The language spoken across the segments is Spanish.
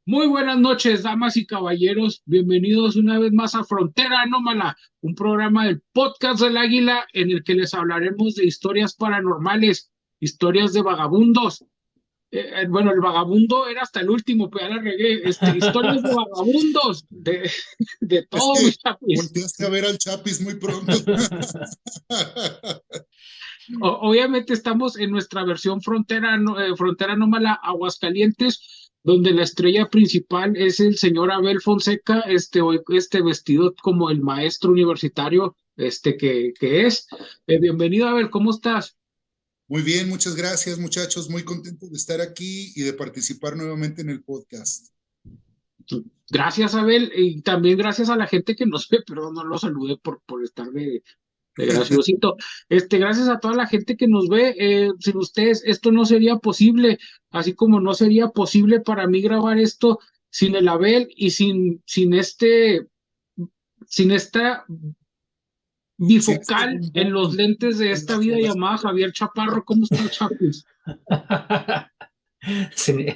Muy buenas noches, damas y caballeros. Bienvenidos una vez más a Frontera Anómala, un programa del podcast del Águila en el que les hablaremos de historias paranormales, historias de vagabundos. Bueno, el vagabundo era hasta el último, pero ya la regué. Historias de vagabundos, de Es todo, que mis chapis. volteaste a ver al Chapis muy pronto. Obviamente estamos en nuestra versión Frontera Anómala Aguascalientes, donde la estrella principal es el señor Abel Fonseca, hoy vestido como el maestro universitario que es. Bienvenido, Abel, ¿cómo estás? Muy bien, muchas gracias, muchachos. Muy contento de estar aquí y de participar nuevamente en el podcast. Gracias, Abel, y también gracias a la gente que nos ve, perdón, no lo saludé por estar de graciosito. Gracias a toda la gente que nos ve. Sin ustedes esto no sería posible, así como no sería posible para mí grabar esto sin el Abel y sin esta Sin este bifocal en los bombón lentes de en esta la vida foto. llamada Javier Chaparro. ¿Cómo está, Chapis? sin,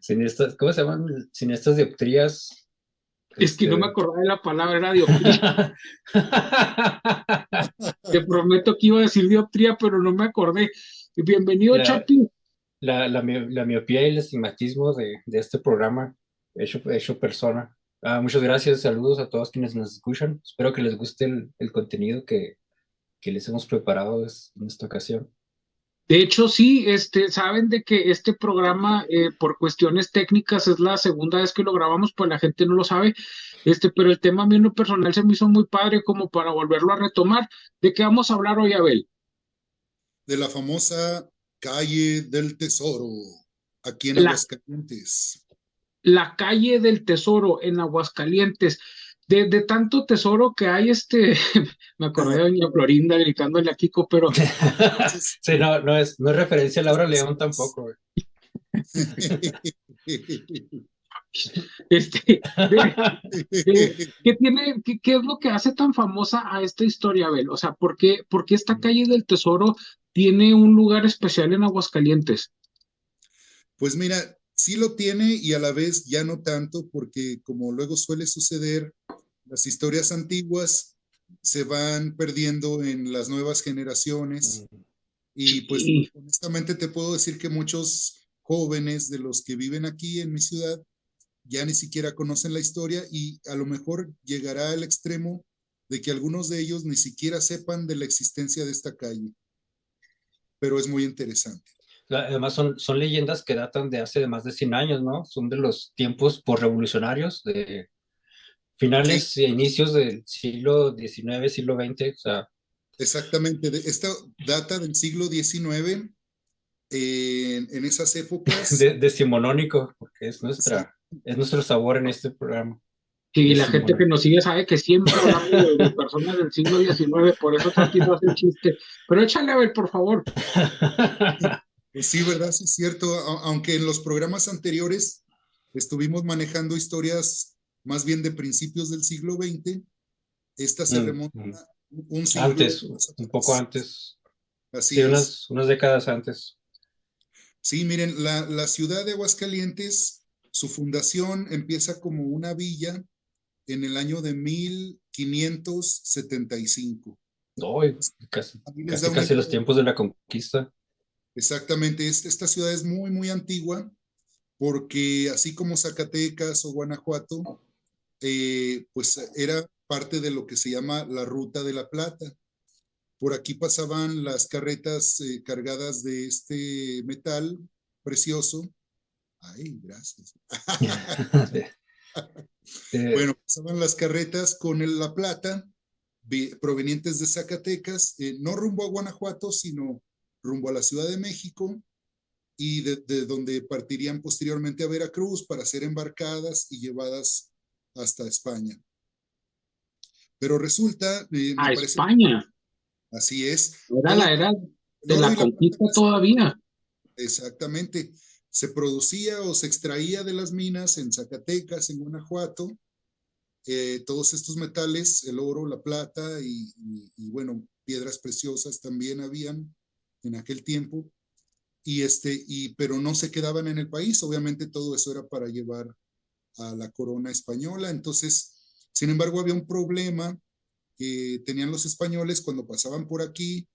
sin estas, ¿cómo se llaman? Sin estas dioptrías, Es que no me este... acordaba de la palabra, era dioptría. Te prometo que iba a decir dioptría, pero no me acordé. Bienvenido, la, Chapis. la miopía y el estigmatismo de este programa hecho persona. Muchas gracias, saludos a todos quienes nos escuchan. Espero que les guste el contenido que les hemos preparado en esta ocasión. De hecho, sí, saben de que este programa, por cuestiones técnicas, es la segunda vez que lo grabamos, pues la gente no lo sabe, pero el tema a mí en lo personal se me hizo muy padre como para volverlo a retomar. ¿De qué vamos a hablar hoy, Abel? De la famosa calle del Tesoro, aquí en La, Aguascalientes. la calle del Tesoro en Aguascalientes. De tanto tesoro que hay, me acordé de doña Florinda gritándole a Kiko, pero Muchos, Sí, no es referencia a muchos Laura León tesoros. tampoco, güey. ¿qué es lo que hace tan famosa a esta historia, Abel? O sea, ¿por qué esta calle del Tesoro tiene un lugar especial en Aguascalientes? Pues mira, sí lo tiene y a la vez ya no tanto, porque como luego suele suceder, las historias antiguas se van perdiendo en las nuevas generaciones. Y pues Sí. honestamente te puedo decir que muchos jóvenes de los que viven aquí en mi ciudad ya ni siquiera conocen la historia y a lo mejor llegará al extremo de que algunos de ellos ni siquiera sepan de la existencia de esta calle, pero es muy interesante. Además, son leyendas que datan de hace más de 100 años, ¿no? Son de los tiempos posrevolucionarios, de Sí, finales e inicios del siglo XIX, siglo XX. O sea, exactamente. Esta data del siglo XIX. En esas épocas, decimonónico, porque sí, es nuestro sabor en este programa. Y la gente que Decimonónico. nos sigue sabe que siempre hablamos de personas del siglo XIX, por eso Chapi no hace el chiste. Pero échale, Abel, por favor. pues sí, ¿verdad? Sí, es cierto. Aunque en los programas anteriores estuvimos manejando historias más bien de principios del siglo XX, esta se Mm, remonta mm. un siglo Antes, más un poco atrás. antes, Así sí, es. unas décadas antes. Sí, miren, la ciudad de Aguascalientes, su fundación empieza como una villa en el año de 1575. No, casi, Ahí les da casi, una casi idea. los tiempos de la conquista. Exactamente, esta ciudad es muy, muy antigua porque así como Zacatecas o Guanajuato, pues era parte de lo que se llama la Ruta de la Plata. Por aquí pasaban las carretas cargadas de este metal precioso. Ay, gracias. Eh, Bueno, pasaban las carretas con la plata provenientes de Zacatecas, no rumbo a Guanajuato, sino rumbo a la Ciudad de México y de donde partirían posteriormente a Veracruz para ser embarcadas y llevadas hasta España. Pero resulta, me A parece, España. así es, Era todo la era el de oro la y la plata conquista todavía. exactamente se producía o se extraía de las minas en Zacatecas, en Guanajuato, todos estos metales, el oro, la plata y bueno, piedras preciosas también habían en aquel tiempo. Pero no se quedaban en el país, obviamente todo eso era para llevar a la corona española. Entonces, sin embargo, había un problema que tenían los españoles cuando pasaban por aquí.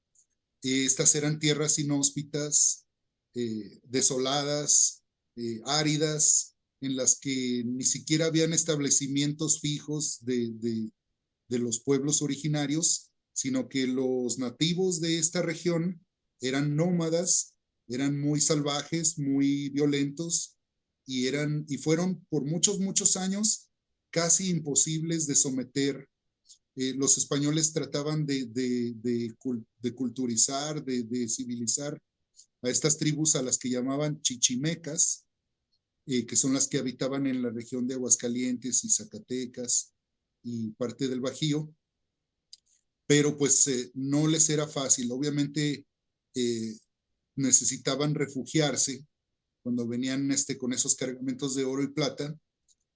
Estas eran tierras inhóspitas, desoladas, áridas, en las que ni siquiera habían establecimientos fijos de los pueblos originarios, sino que los nativos de esta región eran nómadas, eran muy salvajes, muy violentos, y fueron por muchos años casi imposibles de someter. Los españoles trataban de culturizar, de civilizar a estas tribus a las que llamaban chichimecas, que son las que habitaban en la región de Aguascalientes y Zacatecas y parte del Bajío, pero pues no les era fácil. Obviamente necesitaban refugiarse cuando venían con esos cargamentos de oro y plata,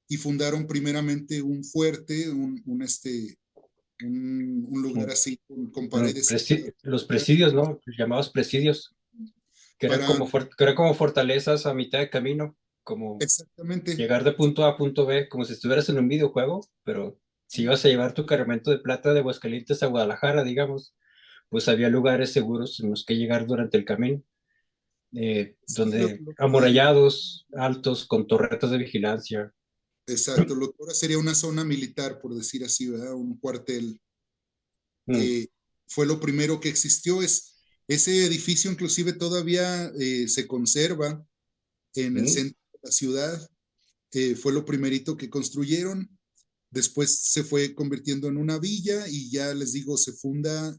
y fundaron primeramente un fuerte, un lugar así con paredes. Los presidios, ¿no? Los llamados presidios, que eran Para, que eran como fortalezas a mitad de camino, como exactamente, llegar de punto A a punto B, como si estuvieras en un videojuego, pero si ibas a llevar tu cargamento de plata de Aguascalientes a Guadalajara, digamos, pues había lugares seguros en los que llegar durante el camino, sí, donde amurallados, altos, con torretas de vigilancia. exacto, lo que ahora sería una zona militar, por decir así, ¿verdad? Un cuartel. Mm, Fue lo primero que existió. Ese edificio inclusive todavía se conserva en el mm. centro de la ciudad. Fue lo primerito que construyeron. Después se fue convirtiendo en una villa, y ya les digo, se funda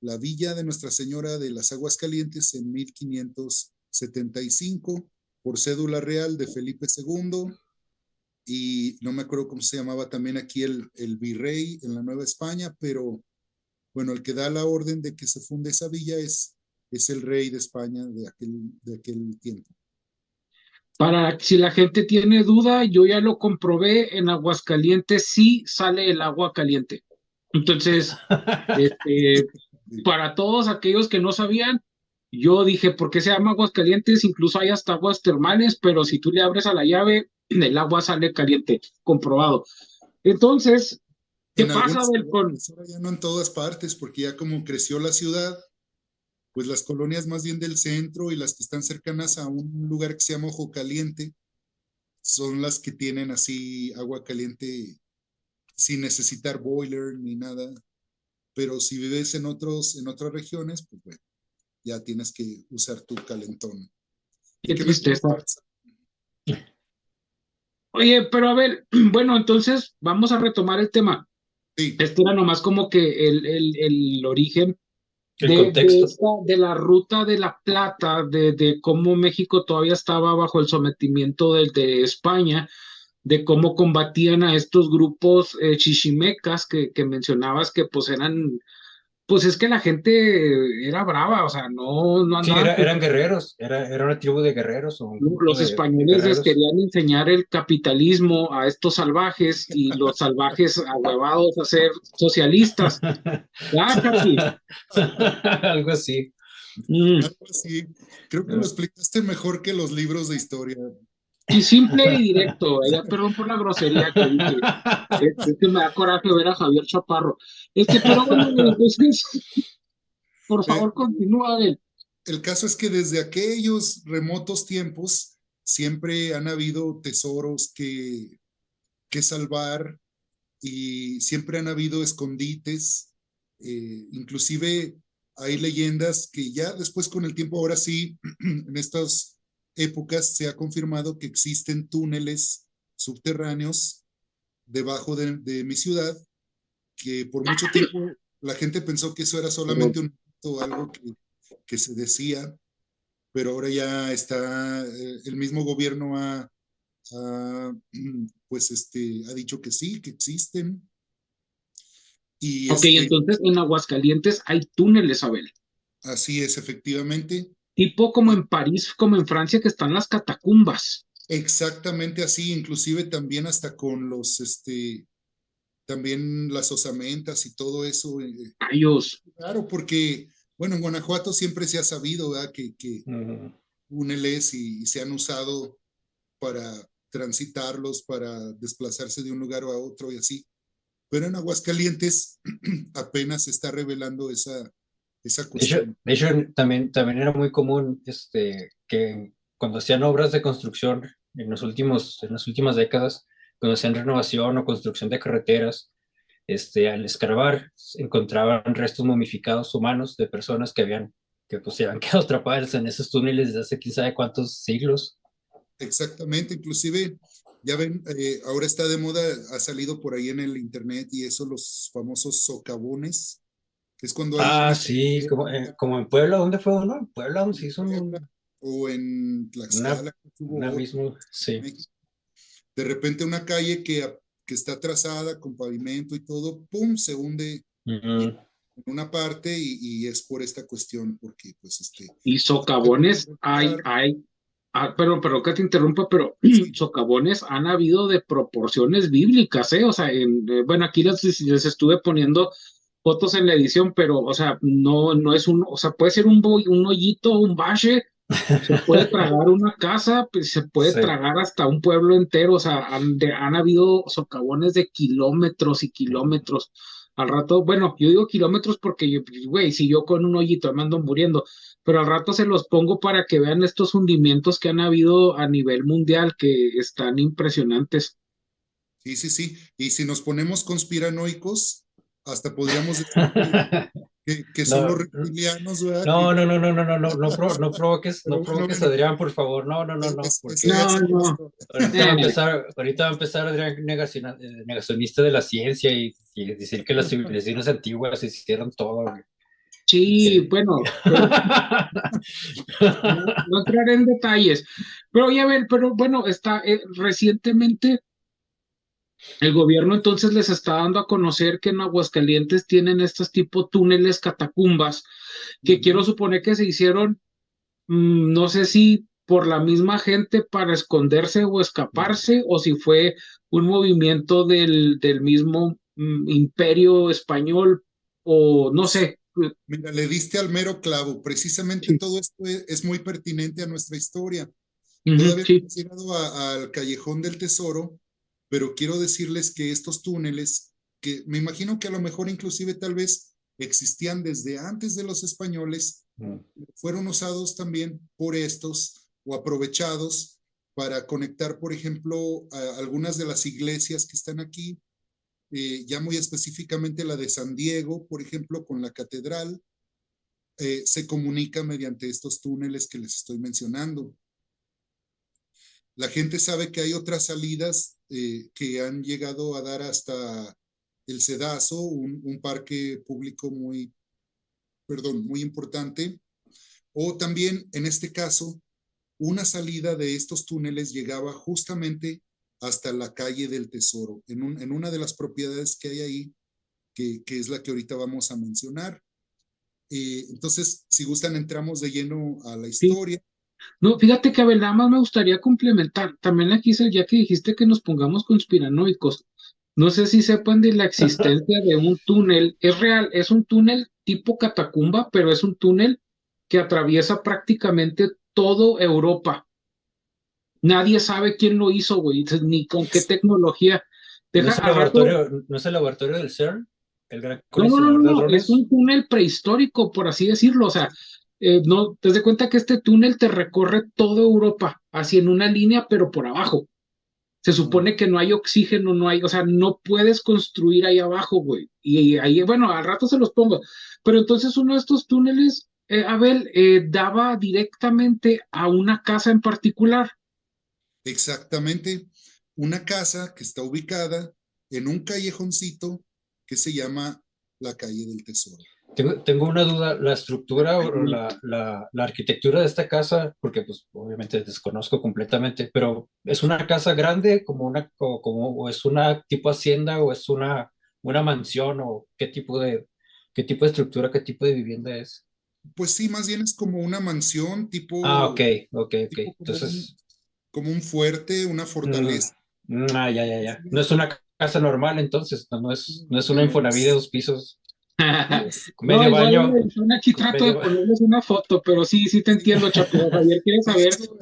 la Villa de Nuestra Señora de las Aguas Calientes en 1575 por cédula real de Felipe II, y no me acuerdo cómo se llamaba también aquí el virrey en la Nueva España, pero bueno, el que da la orden de que se funde esa villa es el rey de España de aquel tiempo. Para si la gente tiene duda, yo ya lo comprobé, en Aguascalientes sí sale el agua caliente. Entonces, este, para todos aquellos que no sabían, yo dije, ¿por qué se llama Aguascalientes? Incluso hay hasta aguas termales, pero si tú le abres a la llave, el agua sale caliente, comprobado. Entonces, ¿qué En pasa, algunas Abel, con... colonias, ahora ya no en todas partes, porque ya como creció la ciudad, pues las colonias más bien del centro y las que están cercanas a un lugar que se llama Ojo Caliente son las que tienen así agua caliente sin necesitar boiler ni nada. Pero si vives en otras regiones, pues bueno, ya tienes que usar tu calentón. ¿Y Qué qué me tristeza. comentabas? Oye, pero Abel, bueno, entonces vamos a retomar el tema. Sí, Este era nomás como que el origen El contexto. de la ruta de la plata, de cómo México todavía estaba bajo el sometimiento de España, de cómo combatían a estos grupos chichimecas que mencionabas que pues eran, pues es que la gente era brava, o sea, no Sí, andaban con... eran guerreros, era una tribu de guerreros o un grupo Los de españoles les guerreros. querían enseñar el capitalismo a estos salvajes y los salvajes ahuevados a ser socialistas. Ah, Capi. Algo así. Mm. algo así. Creo que lo explicaste mejor que los libros de historia. Sí, simple y directo. Perdón por la grosería que dije. Es que me da coraje ver a Javier Chaparro. Pero bueno, entonces, por Eh, favor, continúa, Abel. el caso es que desde aquellos remotos tiempos siempre han habido tesoros que salvar, y siempre han habido escondites. Inclusive hay leyendas que ya después con el tiempo, ahora sí, en estas épocas se ha confirmado que existen túneles subterráneos debajo de mi ciudad, que por mucho tiempo la gente pensó que eso era solamente un mito, algo que se decía, pero ahora ya está, el mismo gobierno pues ha dicho que sí, que existen. Y Ok, entonces en Aguascalientes hay túneles, Abel. así es, efectivamente. Tipo como en París, como en Francia, que están las catacumbas. Exactamente así, inclusive también hasta con también las osamentas y todo eso. Rayos. Claro, porque, bueno, en Guanajuato siempre se ha sabido, ¿verdad? Que Ujú. túneles y se han usado para transitarlos, para desplazarse de un lugar a otro y así. Pero en Aguascalientes apenas se está revelando esa cuestión. De hecho también era muy común que cuando hacían obras de construcción en las últimas décadas, cuando hacían renovación o construcción de carreteras, al escarbar encontraban restos momificados humanos de personas que pues se habían quedado atrapadas en esos túneles desde hace quién sabe cuántos siglos. Exactamente, inclusive, ya ven, ahora está de moda, ha salido por ahí en el internet y eso, los famosos socavones, que es cuando hay Ah, una sí, carretera como en Puebla, ¿dónde fue uno? En Puebla, donde se en hizo Puebla o en una, Tlaxcala, una hubo otro, misma, sí. México. De repente una calle que está trazada con pavimento y todo, ¡pum!, se hunde en Ujú. una parte y es por esta cuestión, porque pues Y socavones pero que te interrumpa, pero sí, socavones han habido de proporciones bíblicas, ¿eh? O sea, bueno, aquí les estuve poniendo fotos en la edición, pero, o sea, no es o sea, puede ser un hoyito, un bache, se puede tragar una casa, pues, se puede Sí. tragar hasta un pueblo entero, o sea, han habido socavones de kilómetros y kilómetros. Al rato, bueno, yo digo kilómetros porque, güey, si yo con un hoyito me ando muriendo, pero al rato se los pongo para que vean estos hundimientos que han habido a nivel mundial que están impresionantes. sí, sí, sí. Y si nos ponemos conspiranoicos, hasta podríamos decir que son los No, reptilianos, ¿verdad? no provoques, no Pero bueno, provoques a bueno, Adrián, por favor. eso Porque ya No, será no. historia. Eh, ahorita va a empezar Adrián negacionista de la ciencia y decir que las civilizaciones antiguas hicieron todo, güey. sí, Que- bueno, pero no entraré en detalles. Pero ya ver, pero bueno, recientemente el gobierno entonces les está dando a conocer que en Aguascalientes tienen estos tipo túneles catacumbas que quiero Ujú. suponer que se hicieron, no sé si por la misma gente para esconderse o escaparse, o si fue un movimiento del mismo imperio español, o no sé. Mira, le diste al mero clavo. Precisamente Sí, todo esto es muy pertinente a nuestra historia. ujú, Todavía no sí, hemos llegado al Callejón del Tesoro, pero quiero decirles que estos túneles, que me imagino que a lo mejor inclusive tal vez existían desde antes de los españoles, fueron usados también por estos o aprovechados para conectar, por ejemplo, a algunas de las iglesias que están aquí, ya muy específicamente la de San Diego, por ejemplo, con la catedral, se comunica mediante estos túneles que les estoy mencionando. La gente sabe que hay otras salidas que han llegado a dar hasta el Cedazo, un parque público muy importante, o también en este caso, una salida de estos túneles llegaba justamente hasta la calle del Tesoro, en una de las propiedades que hay ahí, que es la que ahorita vamos a mencionar. Entonces, si gustan, entramos de lleno a la sí. historia. No, fíjate que Abel, nada más me gustaría complementar. También aquí, ya que dijiste que nos pongamos conspiranoicos, no sé si sepan de la existencia de un túnel. Es real, es un túnel tipo catacumba, pero es un túnel que atraviesa prácticamente todo Europa. Nadie sabe quién lo hizo, güey, ni con qué tecnología. Deja al rato. ¿No es el laboratorio del CERN? El gran No, no, no, colisionador no, de no, es hadrones. un túnel prehistórico, por así decirlo. O sea, no, te das cuenta que este túnel te recorre toda Europa, así en una línea, pero por abajo. Se Mm. supone que no hay oxígeno, no hay, o sea, no puedes construir ahí abajo, güey. Y ahí, bueno, al rato se los pongo. Pero entonces uno de estos túneles, Abel, daba directamente a una casa en particular. Exactamente, una casa que está ubicada en un callejoncito que se llama la calle del Tesoro. Tengo una duda, la estructura o la arquitectura de esta casa, porque pues obviamente desconozco completamente, pero ¿es una casa grande o es una tipo hacienda o es una mansión o qué tipo de estructura, qué tipo de vivienda es? Pues sí, más bien es como una mansión, Ah, ok, tipo, ok. tipo Entonces, como un fuerte, una mm, fortaleza. ya. No es una casa normal entonces, no es No, una no, Infonavit de 2 pisos. No, Medio igual en baño, la edición aquí con trato de medio... ponerles una foto, pero sí, sí te Sí. entiendo, Chapo. Javier quiere De saber. hecho,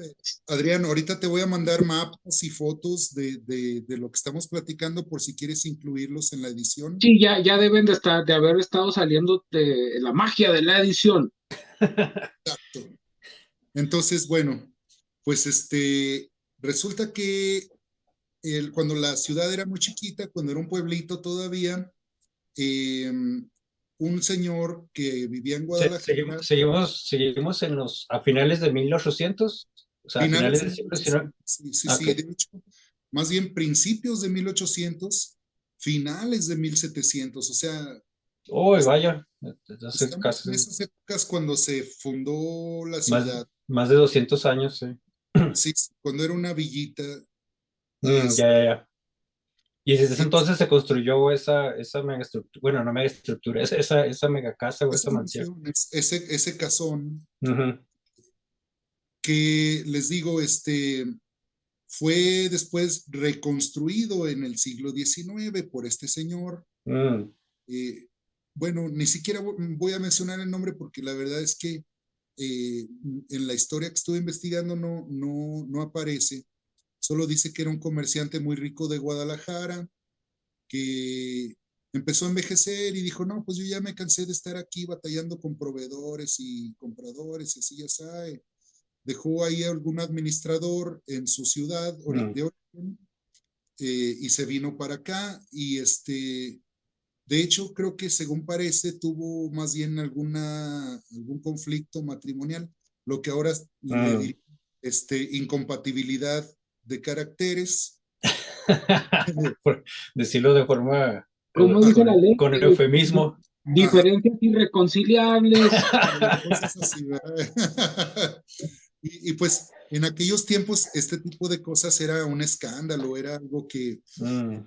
Adrián, ahorita te voy a mandar mapas y fotos de lo que estamos platicando por si quieres incluirlos en la edición. Sí, ya deben de estar, de haber estado saliendo de la magia de la edición. Entonces, bueno, pues resulta que cuando la ciudad era muy chiquita, cuando era un pueblito todavía, eh, un señor que vivía en Guadalajara, Seguimos a finales de 1800, o sea, a finales finales de del siglo XIX. 1800, sí, sí, Ok. sí, de hecho, más bien principios de 1800, finales de 1700, o sea, Uy, es- vaya, entonces estamos casi en esas épocas cuando se fundó la más, ciudad, más de 200 años, sí. sí, cuando era una villita, y Ya. Y desde ese y entonces se construyó esa mega estructura, bueno, no mega estructura, esa mega casa o esa esa mansión. mansión, ese casón, Ujú. que les digo, fue después reconstruido en el siglo XIX por este señor. Mm, Eh, bueno, ni siquiera voy a mencionar el nombre porque la verdad es que en la historia que estuve investigando no aparece. Solo dice que era un comerciante muy rico de Guadalajara, que empezó a envejecer y dijo, no, pues yo ya me cansé de estar aquí batallando con proveedores y compradores y así ya sabe. Dejó ahí algún administrador en su ciudad mm. de origen, y se vino para acá y de hecho creo que según parece tuvo más bien algún conflicto matrimonial, lo que ahora le Mm. diría incompatibilidad de caracteres. Por decirlo de forma ¿Cómo dice la ley? con eufemismo. Ajá, Diferencias irreconciliables. cosas así, ¿verdad? Pues en aquellos tiempos este tipo de cosas era un escándalo, era algo que Mm.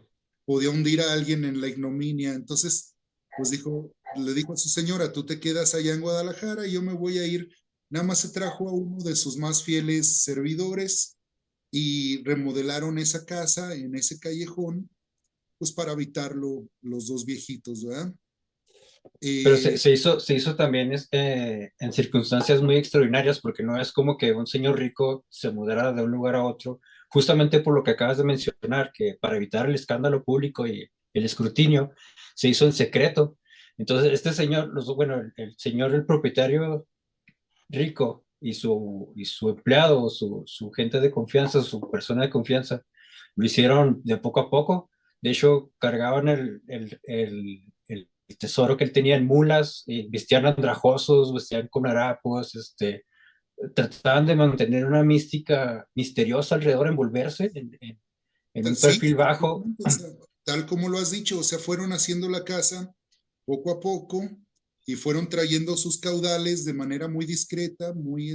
podía hundir a alguien en la ignominia. Entonces, pues le dijo a su señora, tú te quedas allá en Guadalajara y yo me voy a ir. Nada más se trajo a uno de sus más fieles servidores y remodelaron esa casa en ese callejón, pues para habitarlo los dos viejitos, ¿verdad? Pero Eh, se hizo también en circunstancias muy extraordinarias, porque no es como que un señor rico se mudara de un lugar a otro, justamente por lo que acabas de mencionar, que para evitar el escándalo público y el escrutinio, se hizo en secreto. Entonces, este señor, bueno, el señor, el propietario rico y su empleado, su gente de confianza, su persona de confianza, lo hicieron de poco a poco. De hecho, cargaban el tesoro que él tenía en mulas, y vestían andrajosos, vestían con harapos, trataban de mantener una mística misteriosa alrededor, envolverse en un sí, perfil bajo. o sea, tal como lo has dicho, o sea, fueron haciendo la casa poco a poco y fueron trayendo sus caudales de manera muy discreta, muy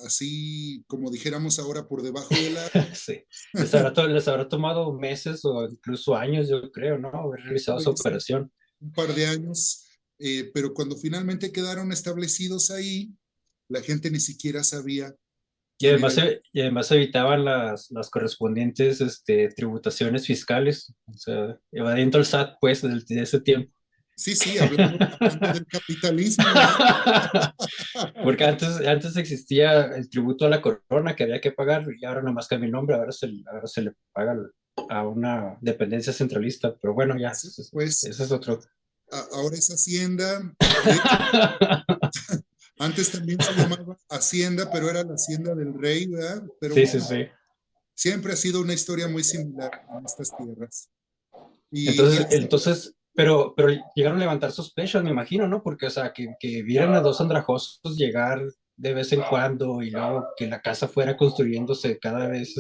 así como dijéramos ahora por debajo del agua. Sí. Les habrá tomado meses o incluso años, yo creo, ¿no? Haber realizado esa Pues, operación. un par de años, pero cuando finalmente quedaron establecidos ahí, la gente ni siquiera sabía quién era el... Y además evitaban las correspondientes tributaciones fiscales, o sea, evadiendo el SAT, pues, de ese tiempo. Sí, sí, hablando del capitalismo, ¿verdad? Porque antes existía el tributo a la corona que había que pagar, y ahora nomás cambia el nombre, ahora se le paga a una dependencia centralista, pero bueno, ya, Sí, pues ese es otro. ahora es Hacienda. De hecho, antes también se llamaba Hacienda, pero era la Hacienda del Rey, ¿verdad? Pero Sí, sí, bueno, sí. siempre ha sido una historia muy similar en estas tierras. Y Pero llegaron a levantar sospechas, me imagino, ¿no? Porque, o sea, que vieran a dos andrajosos llegar de vez en cuando y luego que la casa fuera construyéndose cada vez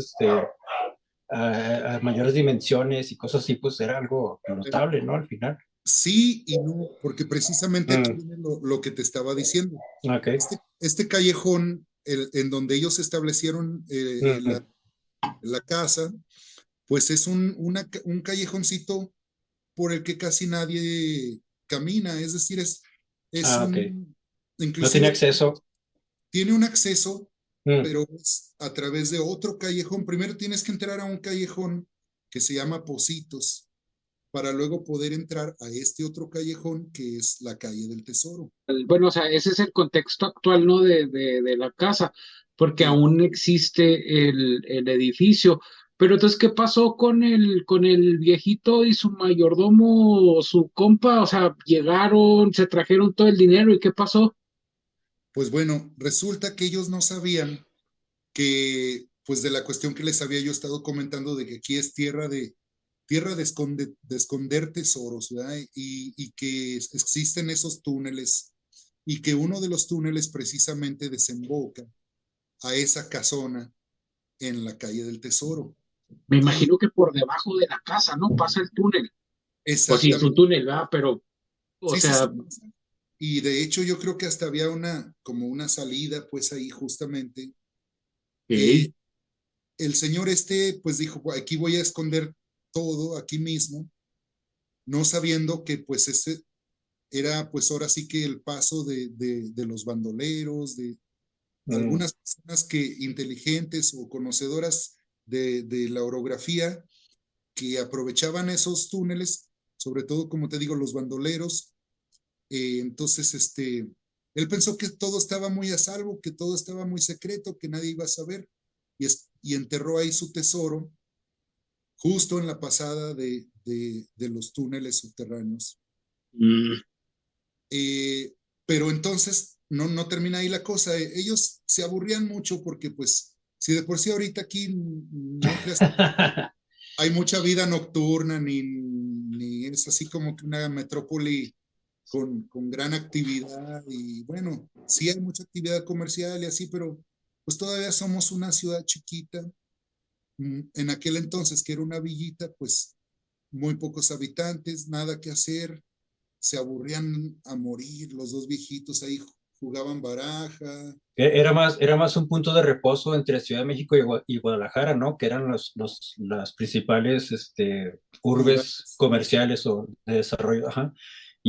a mayores dimensiones y cosas así, pues era algo notable, ¿no? Al final. sí y no, porque precisamente aquí Mm, viene lo que te estaba diciendo. ok. Este callejón en donde ellos establecieron Ujú. la casa, pues es un callejoncito por el que casi nadie camina, es decir, es Ah, ok. No tiene inclusive acceso. tiene un acceso, Mm, pero es a través de otro callejón. Primero tienes que entrar a un callejón que se llama Pocitos. para luego poder entrar a este otro callejón que es la calle del Tesoro. Bueno, o sea, ese es el contexto actual, ¿no? De la casa, porque Sí. aún existe el edificio. Pero entonces, ¿qué pasó con el viejito y su mayordomo, su compa? O sea, llegaron, se trajeron todo el dinero, ¿y qué pasó? Pues bueno, resulta que ellos no sabían que, pues de la cuestión que les había yo estado comentando de que aquí es de esconder tesoros, ¿verdad? Y que existen esos túneles y que uno de los túneles precisamente desemboca a esa casona en la calle del Tesoro. Me Y imagino que por debajo de la casa, ¿no? Pasa el túnel. Pues sí, es un exactamente, túnel, ¿verdad? Pero, o sí, sí, sí. sea, Y de hecho yo creo que hasta había como una salida, pues ahí justamente. Eh, ok. el señor pues dijo, "Pues, aquí voy a esconder todo, aquí mismo, no sabiendo que pues ese era pues ahora sí que el paso de los bandoleros, de Mm. algunas personas que inteligentes o conocedoras de la orografía que aprovechaban esos túneles, sobre todo, como te digo, los bandoleros. Entonces, él pensó que todo estaba muy a salvo, que todo estaba muy secreto, que nadie iba a saber, y enterró ahí su tesoro justo en la pasada de los túneles subterráneos. Mm, Eh, pero entonces no termina ahí la cosa. Ellos se aburrían mucho porque pues si de por sí ahorita aquí no creas que hay mucha vida nocturna ni es así como que una metrópoli con gran actividad y bueno, sí hay mucha actividad comercial y así, pero pues todavía somos una ciudad chiquita. En aquel entonces que era una villita, pues muy pocos habitantes, nada que hacer, se aburrían a morir, los dos viejitos ahí jugaban baraja. Era más un punto de reposo entre Ciudad de México y Guadalajara, ¿no? Que eran las principales urbes Ciudades. comerciales o de desarrollo, ajá.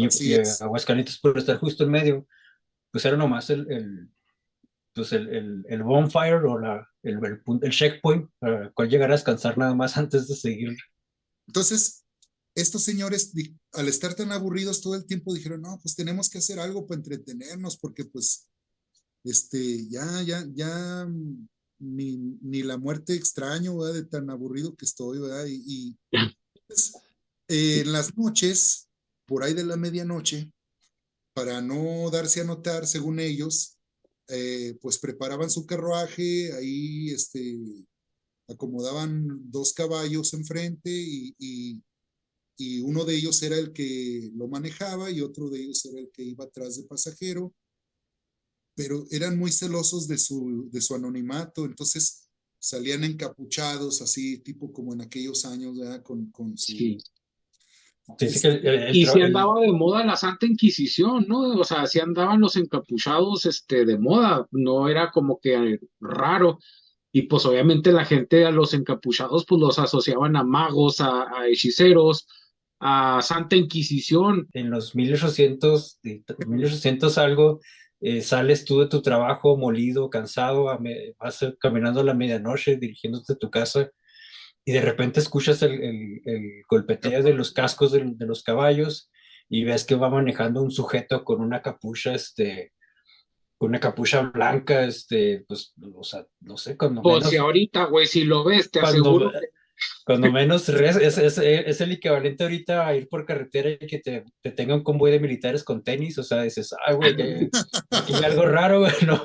Así Y es. Aguascalientes, por estar justo en medio, pues era nomás pues el bonfire o el checkpoint para el cual llegar a descansar nada más antes de seguir. Entonces, estos señores, al estar tan aburridos todo el tiempo, dijeron, no, pues tenemos que hacer algo para entretenernos, porque pues, ya, ni la muerte extraño, ¿verdad? De tan aburrido que estoy, ¿verdad? Pues, en las noches, por ahí de la medianoche, para no darse a notar, según ellos, pues preparaban su carruaje, ahí acomodaban dos caballos enfrente y uno de ellos era el que lo manejaba y otro de ellos era el que iba atrás de pasajero, pero eran muy celosos de su anonimato, entonces salían encapuchados, así tipo como en aquellos años, ¿verdad? Con su... sí. Se dice que Y si andaba de moda la Santa Inquisición, ¿no? O sea, si andaban los encapuchados, de moda, no era como que raro. Y pues obviamente la gente a los encapuchados pues los asociaban a magos, a hechiceros, a Santa Inquisición. en los 1800 algo, sales tú de tu trabajo molido, cansado, vas caminando a la medianoche dirigiéndote a tu casa y de repente escuchas el golpeteo de los cascos de los caballos y ves que va manejando un sujeto con una capucha blanca, pues, o sea, no sé, Pues si ahorita, güey, si lo ves, te cuando, aseguro que cuando menos es el equivalente ahorita a ir por carretera y que te tenga un convoy de militares con tenis, o sea, dices, ay, güey, aquí hay algo raro, güey, no,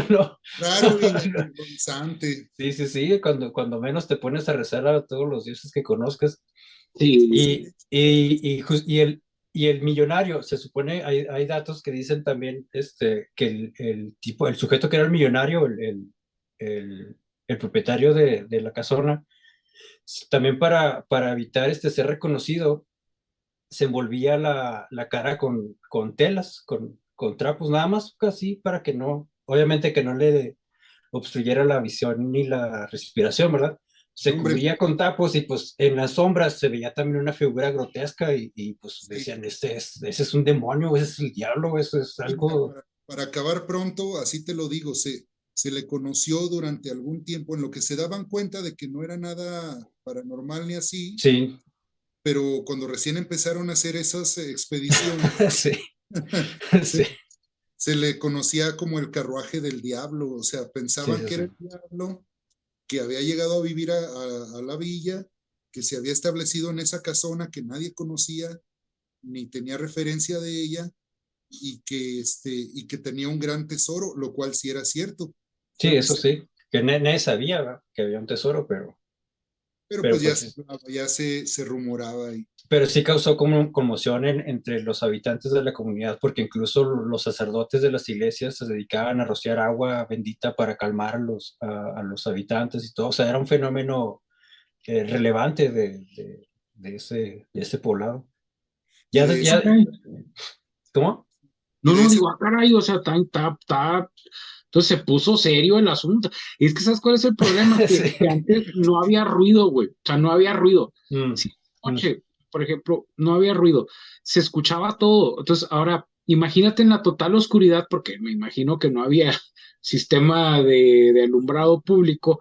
no, Raro y no. aterrorizante. Sí, sí, sí, cuando menos te pones a rezar a todos los dioses que conozcas. sí, Sí, Y el millonario, se supone, hay datos que dicen también que el sujeto que era el millonario, el, el propietario de la casona, también para evitar ser reconocido, se envolvía la cara con telas, con trapos, nada más así para que no, obviamente que no le obstruyera la visión ni la respiración, ¿verdad? no, Se hombre, cubría con tapos y pues en las sombras se veía también una figura grotesca y pues sí. decían, ese es un demonio, ese es el diablo, eso es Y mira, algo. para acabar pronto, así te lo digo, se le conoció durante algún tiempo en lo que se daban cuenta de que no era nada paranormal ni así. Sí, pero cuando recién empezaron a hacer esas expediciones, Sí, sí, se le conocía como el carruaje del diablo, o sea, sí, pensaban sí, que sí. era el diablo que había llegado a vivir a la villa, que se había establecido en esa casona que nadie conocía ni tenía referencia de ella y que tenía un gran tesoro, lo cual sí era cierto, Sí, pero eso pues, sí, que nadie sabía, ¿verdad? Que había un tesoro, pero pero pues ya, pues ya se rumoraba y pero sí causó como conmoción entre los habitantes de la comunidad, porque incluso los sacerdotes de las iglesias se dedicaban a rociar agua bendita para calmar a los habitantes y todo. O sea, era un fenómeno relevante de ese poblado. y Ya, de ese, ya, ¿cómo? y No, de no, ese, digo, caray, o sea, entonces se puso serio el asunto. Y es que, ¿sabes cuál es el problema? Sí. Que antes no había ruido, güey. O sea, no había ruido. Mm, Si mm. noche, por ejemplo, no había ruido. Se escuchaba todo. Entonces, ahora, imagínate en la total oscuridad, porque me imagino que no había sistema de alumbrado público.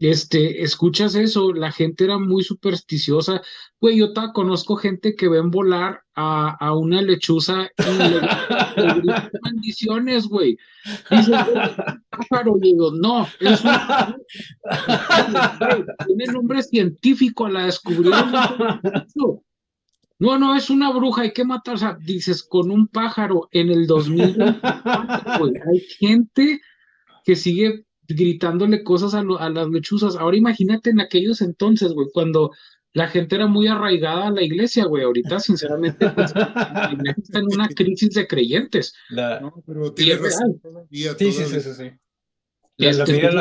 Escuchas eso, la gente era muy supersticiosa. Güey, yo conozco gente que ven volar a una lechuza y le gritan maldiciones, güey. Dice, güey, es un pájaro, y digo, no, es una bruja. En serio, güey, tiene nombre científico, la descubrieron hace mucho. No, no, es una bruja, hay que matar, o sea, dices, con un pájaro en el 2024, güey, hay gente que sigue gritándole cosas a las lechuzas. Ahora imagínate en aquellos entonces, güey, cuando la gente era muy arraigada a la iglesia, güey. Ahorita, sinceramente, pues la iglesia está en una crisis de creyentes. La, no, pero Y es tienes razón, real. todavía, sí, sí, sí, todavía. sí, sí. Entonces,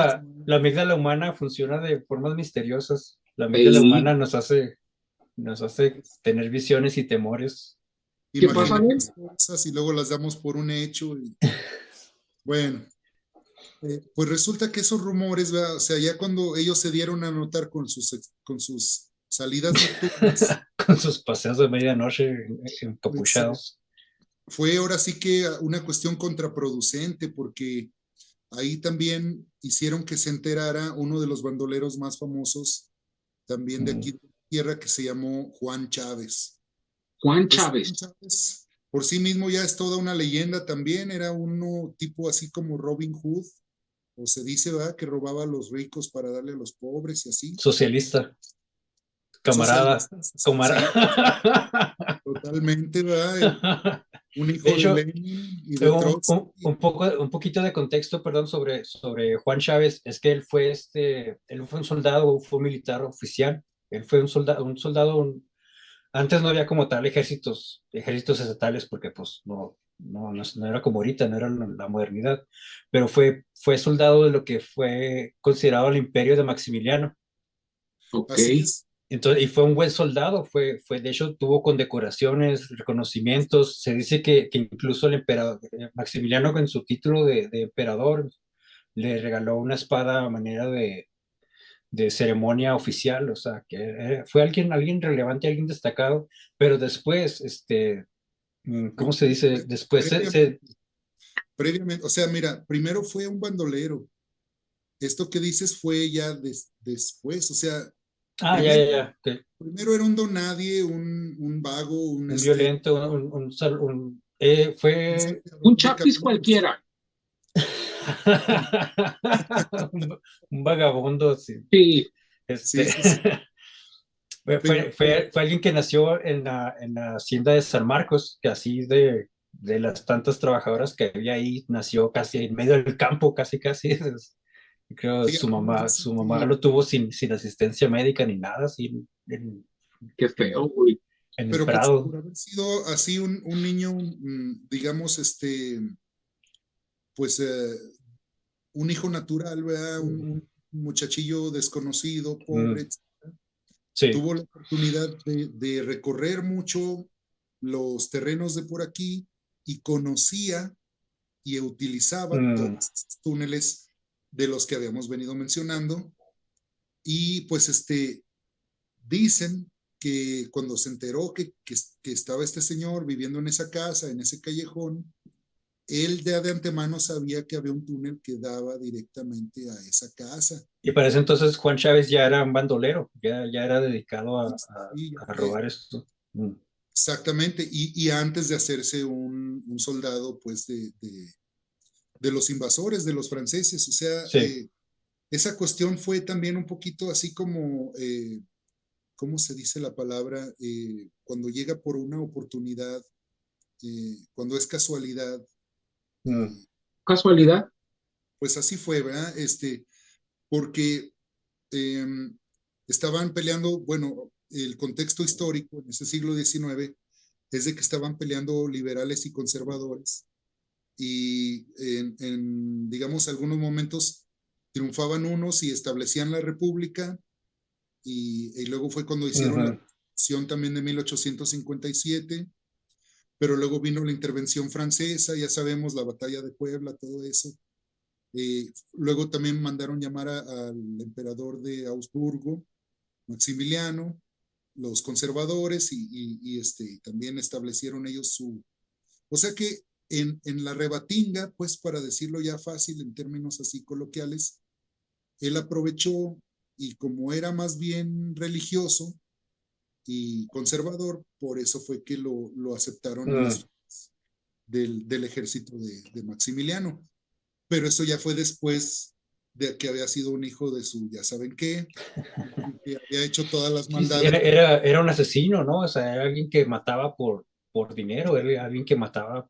La amígdala humana funciona de formas misteriosas. La amígdala ahí, humana nos hace tener visiones y temores. ¿qué pasa, güey? Imaginamos cosas y luego las damos por un hecho. Bueno, pues resulta que esos rumores, ¿verdad? O sea, ya cuando ellos se dieron a notar con sus salidas nocturnas, Con sus paseos de medianoche pues encapuchados. fue ahora sí que una cuestión contraproducente, porque ahí también hicieron que se enterara uno de los bandoleros más famosos, también de Mm, aquí de la tierra, que se llamó Juan Chávez. Juan Juan Chávez. Chávez, por sí mismo ya es toda una leyenda también, era uno tipo así como Robin Hood, o se dice, ¿verdad? Que robaba a los ricos para darle a los pobres y así. socialista, camarada, Socialistas, sí, camarada. totalmente, ¿verdad? Un De hijo de hecho, Lenin y de Trotsky. un poquito de contexto, perdón, sobre Juan Chávez, es que él fue un soldado, fue un militar oficial, él fue antes no había como tal ejércitos estatales porque pues no era como ahorita, no era la modernidad, pero fue soldado de lo que fue considerado el imperio de Maximiliano. Ok. Así es, Entonces, y fue un buen soldado, de hecho tuvo condecoraciones, reconocimientos. Se dice que incluso el emperador Maximiliano en su título de emperador le regaló una espada a manera de ceremonia oficial, o sea, que fue alguien relevante, alguien destacado, pero después, ¿cómo se dice? Después previamente, previamente, o sea, mira, primero fue un bandolero. Esto que dices fue ya después, o sea, ya, primero, ya, ya, ok. primero era un don nadie, un vago, Un violento, un fue Un salteador de chapis caminos. cualquiera. un vagabundo, sí. Sí, Sí, Este, sí, sí. fue alguien que nació en la hacienda de San Marcos, que así de las tantas trabajadoras que había ahí, nació casi en medio del campo, casi, casi. Creo Fíjate, su mamá lo tuvo sin asistencia médica ni nada, así qué feo, güey. en el pero Prado. por haber sido así un niño, digamos, pues un hijo natural, ¿verdad? Un muchachillo desconocido, pobre, Mm, sí. tuvo la oportunidad de recorrer mucho los terrenos de por aquí y conocía y utilizaba Mm, todos esos túneles de los que habíamos venido mencionando. Y pues dicen que cuando se enteró que estaba este señor viviendo en esa casa, en ese callejón, él ya de antemano sabía que había un túnel que daba directamente a esa casa. Y para ese entonces Juan Chávez ya era un bandolero, ya era dedicado Y, a robar esto. Mm. exactamente, y antes de hacerse un soldado, pues, de los invasores, de los franceses, o sea, Sí. esa cuestión fue también un poquito así como, ¿cómo se dice la palabra? Cuando llega por una oportunidad, cuando es casualidad, Mm. Casualidad. pues así fue, ¿verdad? Porque eh, estaban peleando, bueno, el contexto histórico en ese siglo XIX es de que estaban peleando liberales y conservadores y digamos, algunos momentos triunfaban unos y establecían la república y luego fue cuando hicieron la Ujú. Constitución también de 1857, pero luego vino la intervención francesa, ya sabemos, la batalla de Puebla, todo eso. Luego también mandaron llamar al emperador de Augsburgo, Maximiliano, los conservadores también establecieron ellos su... O sea que en la rebatinga, pues para decirlo ya fácil en términos así coloquiales, él aprovechó y como era más bien religioso y conservador, por eso fue que lo aceptaron en las Mm. del ejército de Maximiliano. Pero eso ya fue después de que había sido un hijo de su, ya saben qué, que había hecho todas las Sí, sí, maldades. era un asesino, ¿no? O sea, era alguien que mataba por dinero, era alguien que mataba.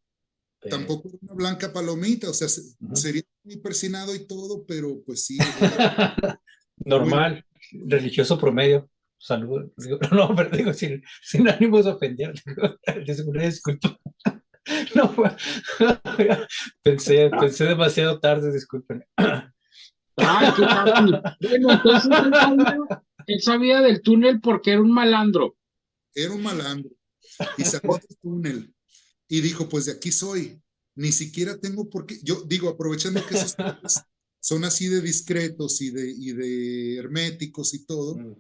eh, Tampoco era una blanca palomita, o sea, Ujú. sería muy persinado y todo, pero pues sí, era buen, Normal, religioso promedio. Salud. No, pero digo, sin ánimos de ofender. Una disculpa. No, pensé demasiado tarde, disculpen. Ay, qué fácil. Bueno, entonces él sabía del túnel porque era un malandro. era un malandro y salió del túnel y dijo, pues de aquí soy, ni siquiera tengo por qué, yo digo, aprovechando que esos cuates son así de discretos y de herméticos y todo, Mm,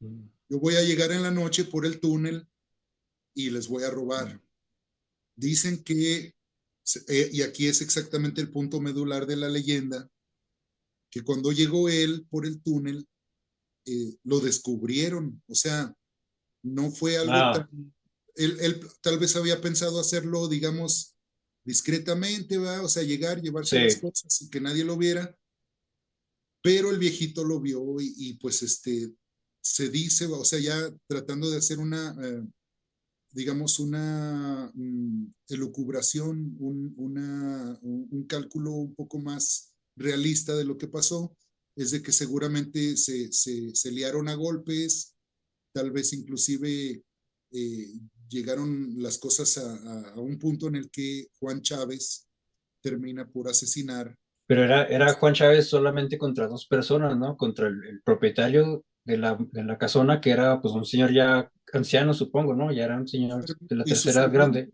mm, yo voy a llegar en la noche por el túnel y les voy a robar. mm. Dicen que, y aquí es exactamente el punto medular de la leyenda, que cuando llegó él por el túnel, lo descubrieron, o sea, no fue algo tan... Ah, Él tal vez había pensado hacerlo, digamos, discretamente, ¿va? O sea, llegar, llevarse las sí. cosas y que nadie lo viera, pero el viejito lo vio y pues se dice, o sea, ya tratando de hacer una, digamos, una elucubración, un cálculo un poco más realista de lo que pasó, es de que seguramente se liaron a golpes, tal vez inclusive eh, llegaron las cosas a un punto en el que Juan Chávez termina por asesinar. Pero era Juan Chávez solamente contra dos personas, ¿no? Contra el propietario de la casona, que era pues un señor ya anciano, supongo, ¿no? Ya era un señor de la Y su tercera edad sirviente, grande.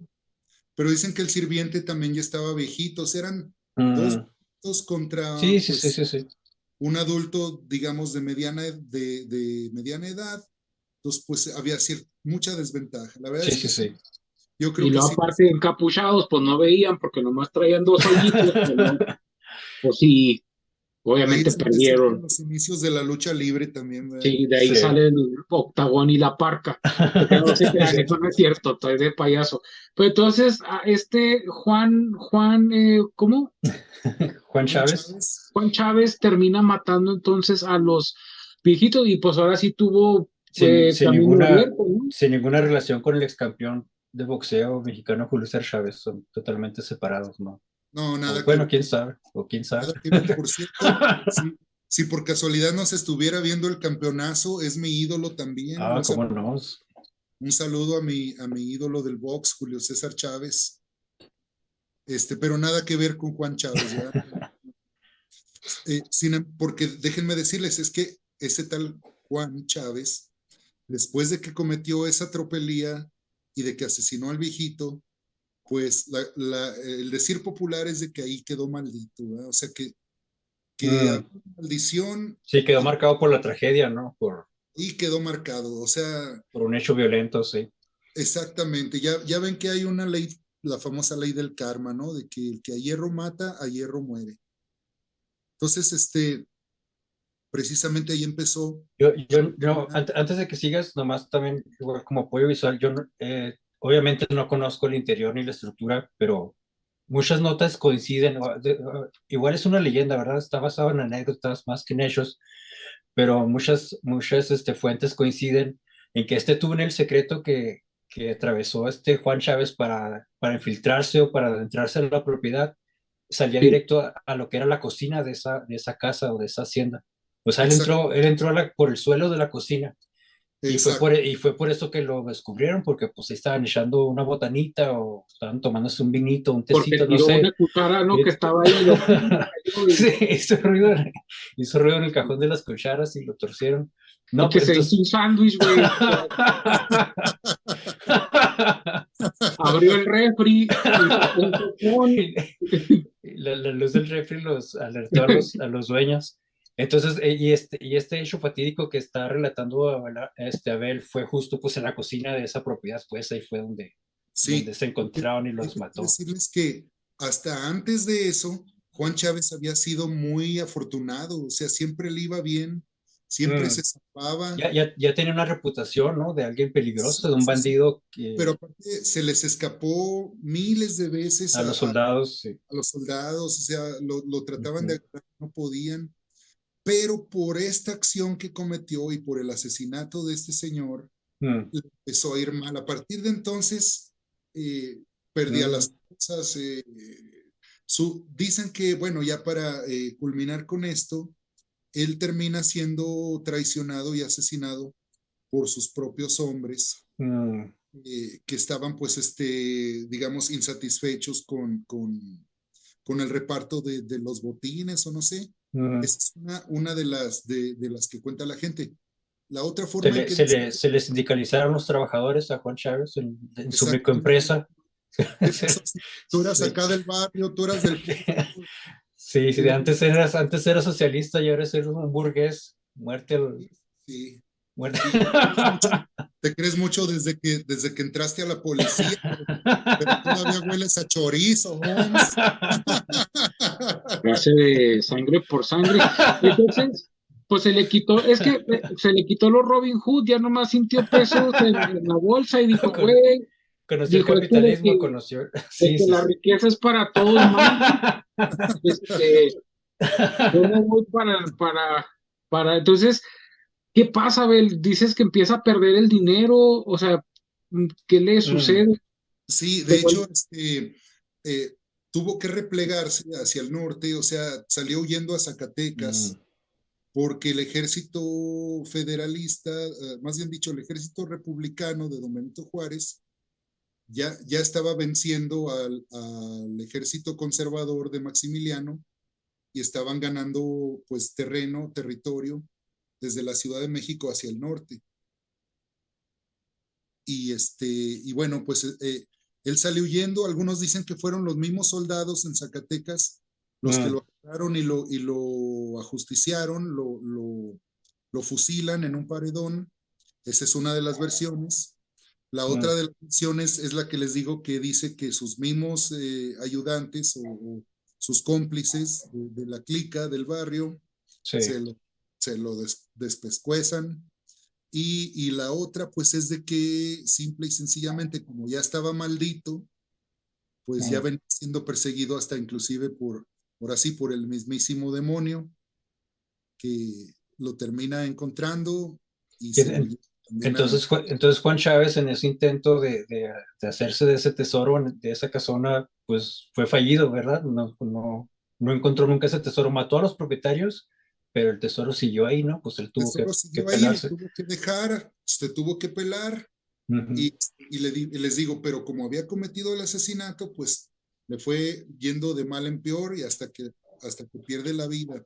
pero dicen que el sirviente también ya estaba viejito, eran dos Mm, viejitos contra sí, sí, sí, pues sí, sí. un adulto, digamos, de mediana edad, entonces pues había mucha desventaja. La verdad Sí, es sí, que sí, sí. yo Y creo que luego sí, aparte encapuchados, pues no veían porque nomás traían dos hoyitos, pero pues sí, ahí obviamente es donde surgen perdieron. los inicios de la lucha libre también, ¿verdad? Sí, de ahí Sí. sale el octagón y la parca. Te quedas, no se crean, Sí. eso no es cierto, estoy de payaso. Pues entonces, Juan, ¿cómo? Juan Juan Chávez, Chávez, Juan Chávez termina matando entonces a los viejitos y pues ahora sí tuvo sin, sin camino ninguna, abierto, ¿no? sin ninguna relación con el ex campeón de boxeo mexicano Julio César Chávez, son totalmente separados, ¿no? no, O nada que bueno, ver, quién sabe, o quién sabe. nada que ver. Por cierto, si por casualidad no se estuviera viendo el campeonazo, es mi ídolo también. Ah, cómo no. Un saludo a mi ídolo del box, Julio César Chávez, pero nada que ver con Juan Chávez, ¿verdad? Porque déjenme decirles, es que ese tal Juan Chávez, después de que cometió esa tropelía y de que asesinó al viejito, pues el decir popular es de que ahí quedó maldito, ¿verdad? O sea que Mm, había una maldición sí, quedó marcado por la tragedia, ¿no? y quedó marcado. O sea, Por un hecho violento, sí. exactamente. Ya ven que hay una ley la famosa ley del karma, ¿no? De que el que a hierro mata, a hierro muere. Entonces, precisamente ahí empezó. Antes de que sigas, nomás también, igual como apoyo visual, obviamente no conozco el interior ni la estructura, pero muchas notas coinciden, igual es una leyenda, ¿verdad? Está basado en anécdotas más que en hechos, pero muchas fuentes coinciden en que este túnel secreto que atravesó Juan Chávez para infiltrarse o para adentrarse en la propiedad, salía Sí, directo a lo que era la cocina de esa casa o de esa hacienda. O sea, Exacto, él entró por el suelo de la cocina exacto. y fue por eso que lo descubrieron, porque pues ahí estaban echando una botanita o estaban tomándose un vinito, un porque tecito, no tiró una sé. cuchara, ¿no? Y- Que estaba ahí y lo cayó Sí, hizo ruido en el cajón de las cucharas y lo torcieron. y No, que pues se hizo entonces... un sándwich, güey. Abrió el refri y sacó un sopón. La luz del refri los alertó a los dueños. Entonces, y este hecho fatídico que está relatando Abel fue justo pues en la cocina de esa propiedad, pues ahí fue donde Sí, se porque encontraron y los déjenme mató. decirles que hasta antes de eso, Juan Chávez había sido muy afortunado, o sea, siempre le iba bien, siempre Mm. se zafaba. Ya tenía una reputación, ¿no? De alguien peligroso, Sí, de un sí, sí. bandido Pero aparte se les escapó miles de veces a los soldados. Sí. a los soldados, o sea, lo trataban de Ujú. agarrar, no podían, pero por esta acción que cometió y por el asesinato de este señor, Mm, le empezó a ir mal. A partir de entonces, perdía mm, las cosas. Dicen que, bueno, ya para culminar con esto, él termina siendo traicionado y asesinado por sus propios hombres, mm, que estaban, pues, digamos, insatisfechos con el reparto de los botines o no sé. mm. Esa es una de las que cuenta la gente. La otra Se forma en le, que se dice, le, se le sindicalizaron los trabajadores a Juan Chávez en su exactamente, microempresa. ¿qué pasó? Si tú eras Sí. acá del barrio, tú eras del pueblo. Sí, sí, tú- antes eras socialista y ahora eres un burgués. sí, Muerte. y te crees mucho desde que entraste a la policía, pero todavía hueles a chorizo, Holmes. Clase de sangre por sangre. Entonces, pues se le quitó, es que se le quitó los Robin Hood, ya nomás sintió pesos en la bolsa y dijo, Con- güey, Conoció el dijo esto capitalismo, conoció. de Sí, que sí, la sí. riqueza es para todos, man. Este, yo no voy entonces, ¿qué pasa, Abel? Dices que empieza a perder el dinero, o sea, ¿qué le Mm, sucede? Sí, Se de hecho, vuelve- eh, tuvo que replegarse hacia el norte, o sea, salió huyendo a mm, Zacatecas porque el ejército federalista, más bien dicho, el ejército republicano de Don Benito Juárez, ya estaba venciendo al ejército conservador de Maximiliano y estaban ganando pues territorio desde la Ciudad de México hacia el norte. Y bueno, pues él salió huyendo. Algunos dicen que fueron los mismos soldados en Zacatecas los que mm, lo agarraron y lo ajusticiaron, lo fusilan en un paredón. Esa es una de las versiones. La otra mm. de las versiones es la que les digo, que dice que sus mismos ayudantes o sus cómplices de la clica del barrio Sí. se lo, se lo despescuezan. Y la otra, pues, es de que simple y sencillamente, como ya estaba maldito, pues ya Mm. venía siendo perseguido hasta inclusive por el mismísimo demonio, que lo termina encontrando y Y se lo lleva también entonces Juan Chávez en ese intento de hacerse de ese tesoro, de esa casona, pues fue fallido, ¿verdad? No encontró nunca ese tesoro, mató a los propietarios, pero el tesoro siguió ahí, ¿no? Pues él tuvo tesoro que siguió ahí, lo pelarse. tuvo que dejar, se tuvo que pelar. Ujú. Y les digo, pero como había cometido el asesinato, pues le fue yendo de mal en peor y hasta que pierde la vida.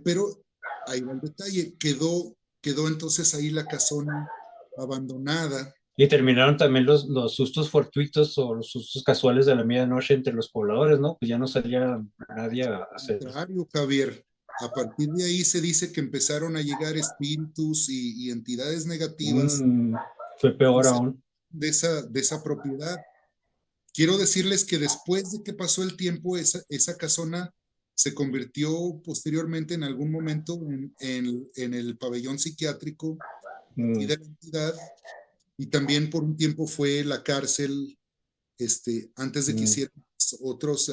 Pero ahí va el detalle, quedó entonces ahí la casona abandonada. Y terminaron también los sustos fortuitos o los sustos casuales de la medianoche entre los pobladores, ¿no? Pues ya no salía nadie a hacer. Contrario, Javier, a partir de ahí se dice que empezaron a llegar espíritus y entidades negativas Mm, fue peor pues, aún. de esa propiedad. quiero decirles que después de que pasó el tiempo, esa casona se convirtió posteriormente en algún momento en el pabellón psiquiátrico y de la entidad, y también por un tiempo fue la cárcel, antes de que hicieran otros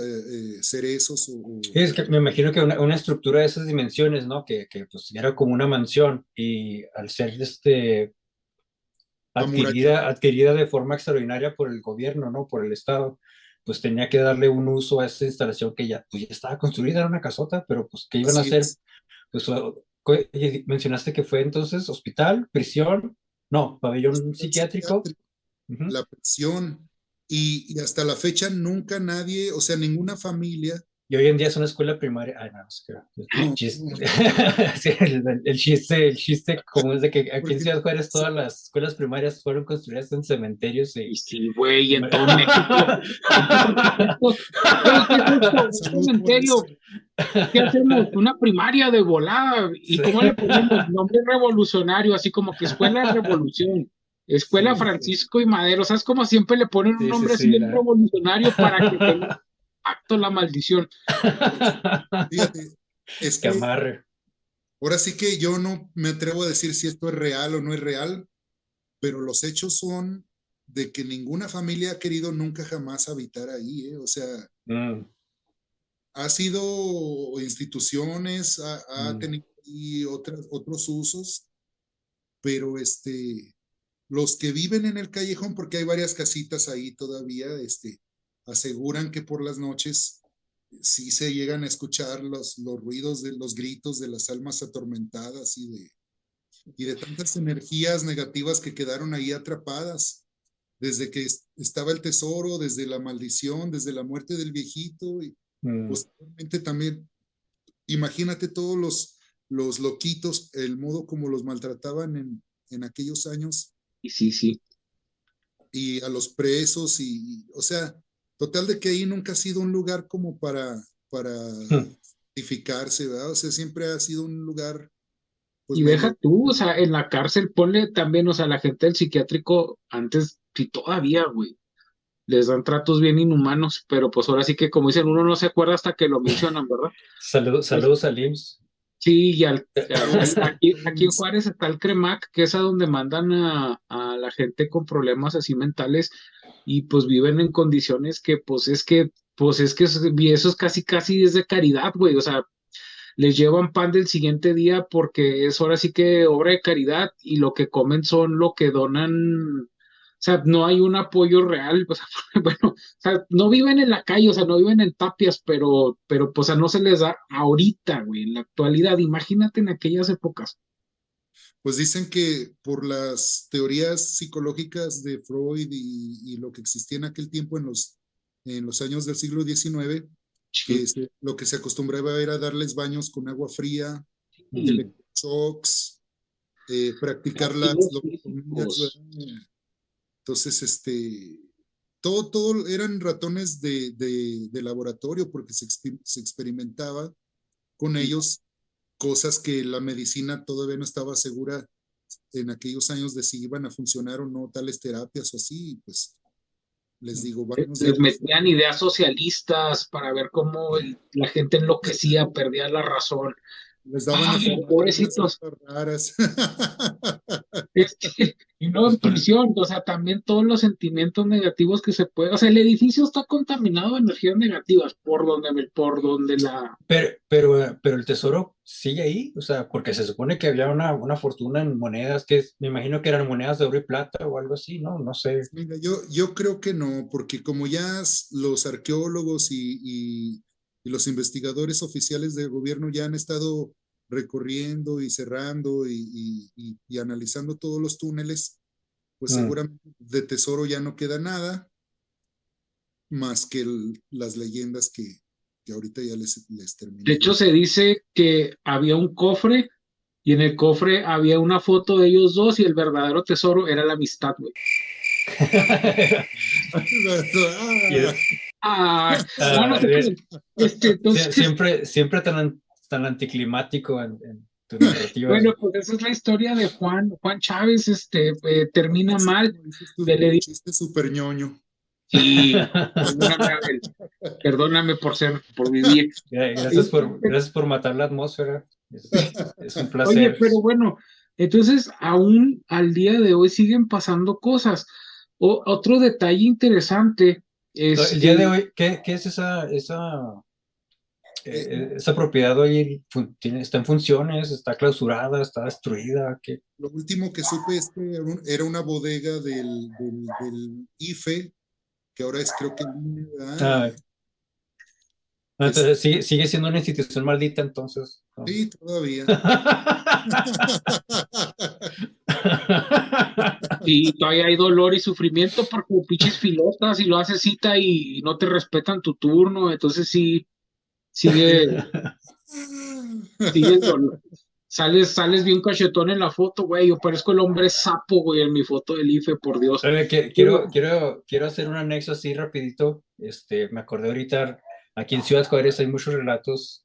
cerezos. Sí, es que me imagino que una estructura de esas dimensiones, ¿no? Que pues era como una mansión y al ser adquirida de forma extraordinaria por el gobierno, ¿no? Por el Estado, pues tenía que darle un uso a esta instalación que ya, pues ya estaba construida, era una casota, pero pues ¿qué iban a Así hacer? es. Pues mencionaste que fue entonces hospital, prisión, no, pabellón El psiquiátrico. psiquiátrico, Ujú. la prisión, y hasta la fecha nunca nadie, o sea, ninguna familia. Y hoy en día es una escuela primaria. Ay, no, es que No, Sí, el chiste común es de que aquí en porque Ciudad Juárez todas las escuelas primarias fueron construidas en cementerios Y sí, güey, y en todo México. Muchos arquitectos, güey, ¿qué es esto? Un salud por eso. cementerio. ¿Qué hacemos? Una primaria de volada. ¿Y Sí, cómo le ponemos? Nombre revolucionario, así como que Escuela Revolución, Escuela sí, Francisco y Madero. ¿Sabes? Como siempre le ponen un sí, sí, nombre así sí, bien ¿no? revolucionario para que tenga acto la maldición. Fíjate, es Que que amarre. ahora sí que yo no me atrevo a decir si esto es real o no es real, pero los hechos son de que ninguna familia ha querido nunca jamás habitar ahí, ¿eh? O sea, Mm, ha sido instituciones, ha mm, tenido ahí otros usos, pero los que viven en el callejón, porque hay varias casitas ahí todavía, aseguran que por las noches sí se llegan a escuchar los ruidos de los gritos de las almas atormentadas y de tantas energías negativas que quedaron ahí atrapadas, desde que estaba el tesoro, desde la maldición, desde la muerte del viejito, y mm. posteriormente también, imagínate todos los loquitos, el modo como los maltrataban en aquellos años, Y sí, sí. y a los presos, o sea, total de que ahí nunca ha sido un lugar como para edificarse, ¿verdad? O sea, siempre ha sido un lugar, pues Y deja medio. tú, o sea, en la cárcel ponle también, o sea, la gente del psiquiátrico antes, sí todavía, güey, les dan tratos bien inhumanos, pero pues ahora sí que como dicen, uno no se acuerda hasta que lo mencionan, ¿verdad? Pues Saludos al IMSS. sí, y Saludos. aquí en Juárez está el CREMAC, que es a donde mandan a la gente con problemas así mentales y pues viven en condiciones que y eso es casi casi es de caridad, güey, o sea, les llevan pan del siguiente día porque es ahora sí que obra de caridad y lo que comen son lo que donan, o sea, no hay un apoyo real, o sea, bueno, o sea, no viven en la calle, o sea, no viven en tapias, pues, o sea, no se les da ahorita, güey, en la actualidad, imagínate en aquellas épocas. Pues dicen que por las teorías psicológicas de Freud y lo que existía en aquel tiempo en los años del siglo XIX, que Sí. lo que se acostumbraba era darles baños con agua fría, Y electroshocks, practicar las castigos lobotomías, físicos. ¿verdad? Entonces, todo eran ratones de laboratorio porque se experimentaba con ellos cosas que la medicina todavía no estaba segura en aquellos años de si iban a funcionar o no tales terapias o así, y pues les digo, baños de Les agua metían fría, ideas socialistas para ver cómo la gente enloquecía, perdía la razón. les daban a Ay, fumar algunas pobrecitos. hierbas raras. Y no en prisión, o sea, también todos los sentimientos negativos que se puede, o sea, el edificio está contaminado de energías negativas Pero el tesoro sigue ahí, o sea, porque se supone que había una fortuna en monedas me imagino que eran monedas de oro y plata o algo así, ¿no? No sé. Mira, yo creo que no, porque como ya los arqueólogos y los investigadores oficiales del gobierno ya han estado recorriendo y cerrando y analizando todos los túneles, pues Mm. seguramente de tesoro ya no queda nada más que las leyendas que ahorita ya les de terminé hecho de. se dice que había un cofre y en el cofre había una foto de ellos dos y el verdadero tesoro era la amistad, güey. Y, Ah, no, no ah, te crees. Entonces, siempre tan anticlimático en tu narrativa. bueno, pues esa es la historia de Juan Chávez, termina Así mal como dices del tu chiste súper ñoño. Sí, perdóname, Abel, perdóname por vivir. Gracias por matar la atmósfera. Es un Oye, placer. pero bueno, entonces aún al día de hoy siguen pasando cosas. Otro detalle interesante es El día de que hoy, ¿qué es esa propiedad hoy? ¿Está en funciones? ¿Está clausurada? ¿Está destruida? ¿Qué? Lo último que supe es que era una bodega del IFE, que ahora es creo que el INE, ¿verdad? Ah, no, Es- entonces sigue siendo una institución maldita, entonces. ¿No? sí, todavía. sí, todavía hay dolor y sufrimiento porque pinches filotas y lo haces cita y no te respetan tu turno, entonces sí, sigue, sigue el dolor. Sales bien cachetón en la foto, güey. Yo parezco el hombre sapo, güey, en mi foto del IFE, por Dios. Oye, Pero, quiero hacer un anexo así rapidito. Me acordé ahorita, aquí en Ciudad Juárez hay muchos relatos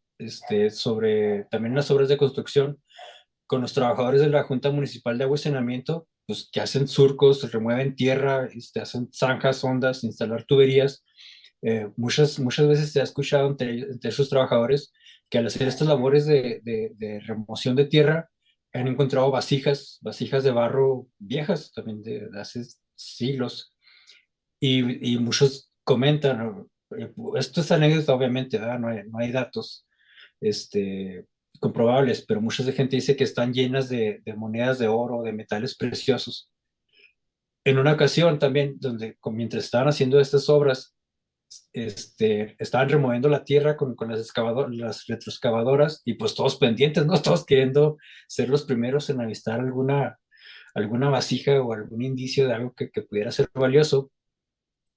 sobre también las obras de construcción con los trabajadores de la Junta Municipal de Agua y Saneamiento, pues que hacen surcos, remueven tierra, hacen zanjas, ondas, instalar tuberías. Muchas veces se ha escuchado entre esos trabajadores que al hacer estas labores de remoción de tierra han encontrado vasijas de barro viejas, también de hace siglos, y muchos comentan, ¿no? Esto es anécdota obviamente, ¿verdad? No hay datos comprobables, pero mucha gente dice que están llenas de monedas de oro, de metales preciosos. En una ocasión también, mientras estaban haciendo estas obras, estaban removiendo la tierra con las retroexcavadoras y pues todos pendientes, ¿no? Todos queriendo ser los primeros en avistar alguna vasija o algún indicio de algo que pudiera ser valioso.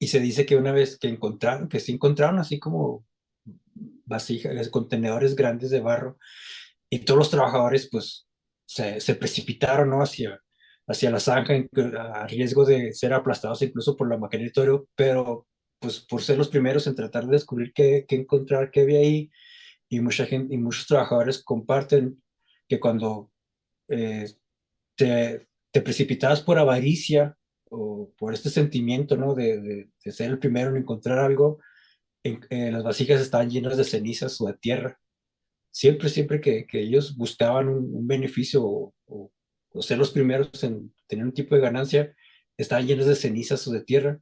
Y se dice que una vez que sí encontraron así como vasijas, contenedores grandes de barro, y todos los trabajadores pues se precipitaron, ¿no? hacia la zanja a riesgo de ser aplastados incluso por la máquina de toro, pero pues por ser los primeros en tratar de descubrir qué encontrar, qué había ahí, y mucha gente y muchos trabajadores comparten que cuando eh, te precipitabas por avaricia o por este sentimiento, ¿no? De ser el primero en encontrar algo, las vasijas estaban llenas de cenizas o de tierra. Siempre que ellos buscaban un beneficio o ser los primeros en tener un tipo de ganancia, estaban llenos de cenizas o de tierra,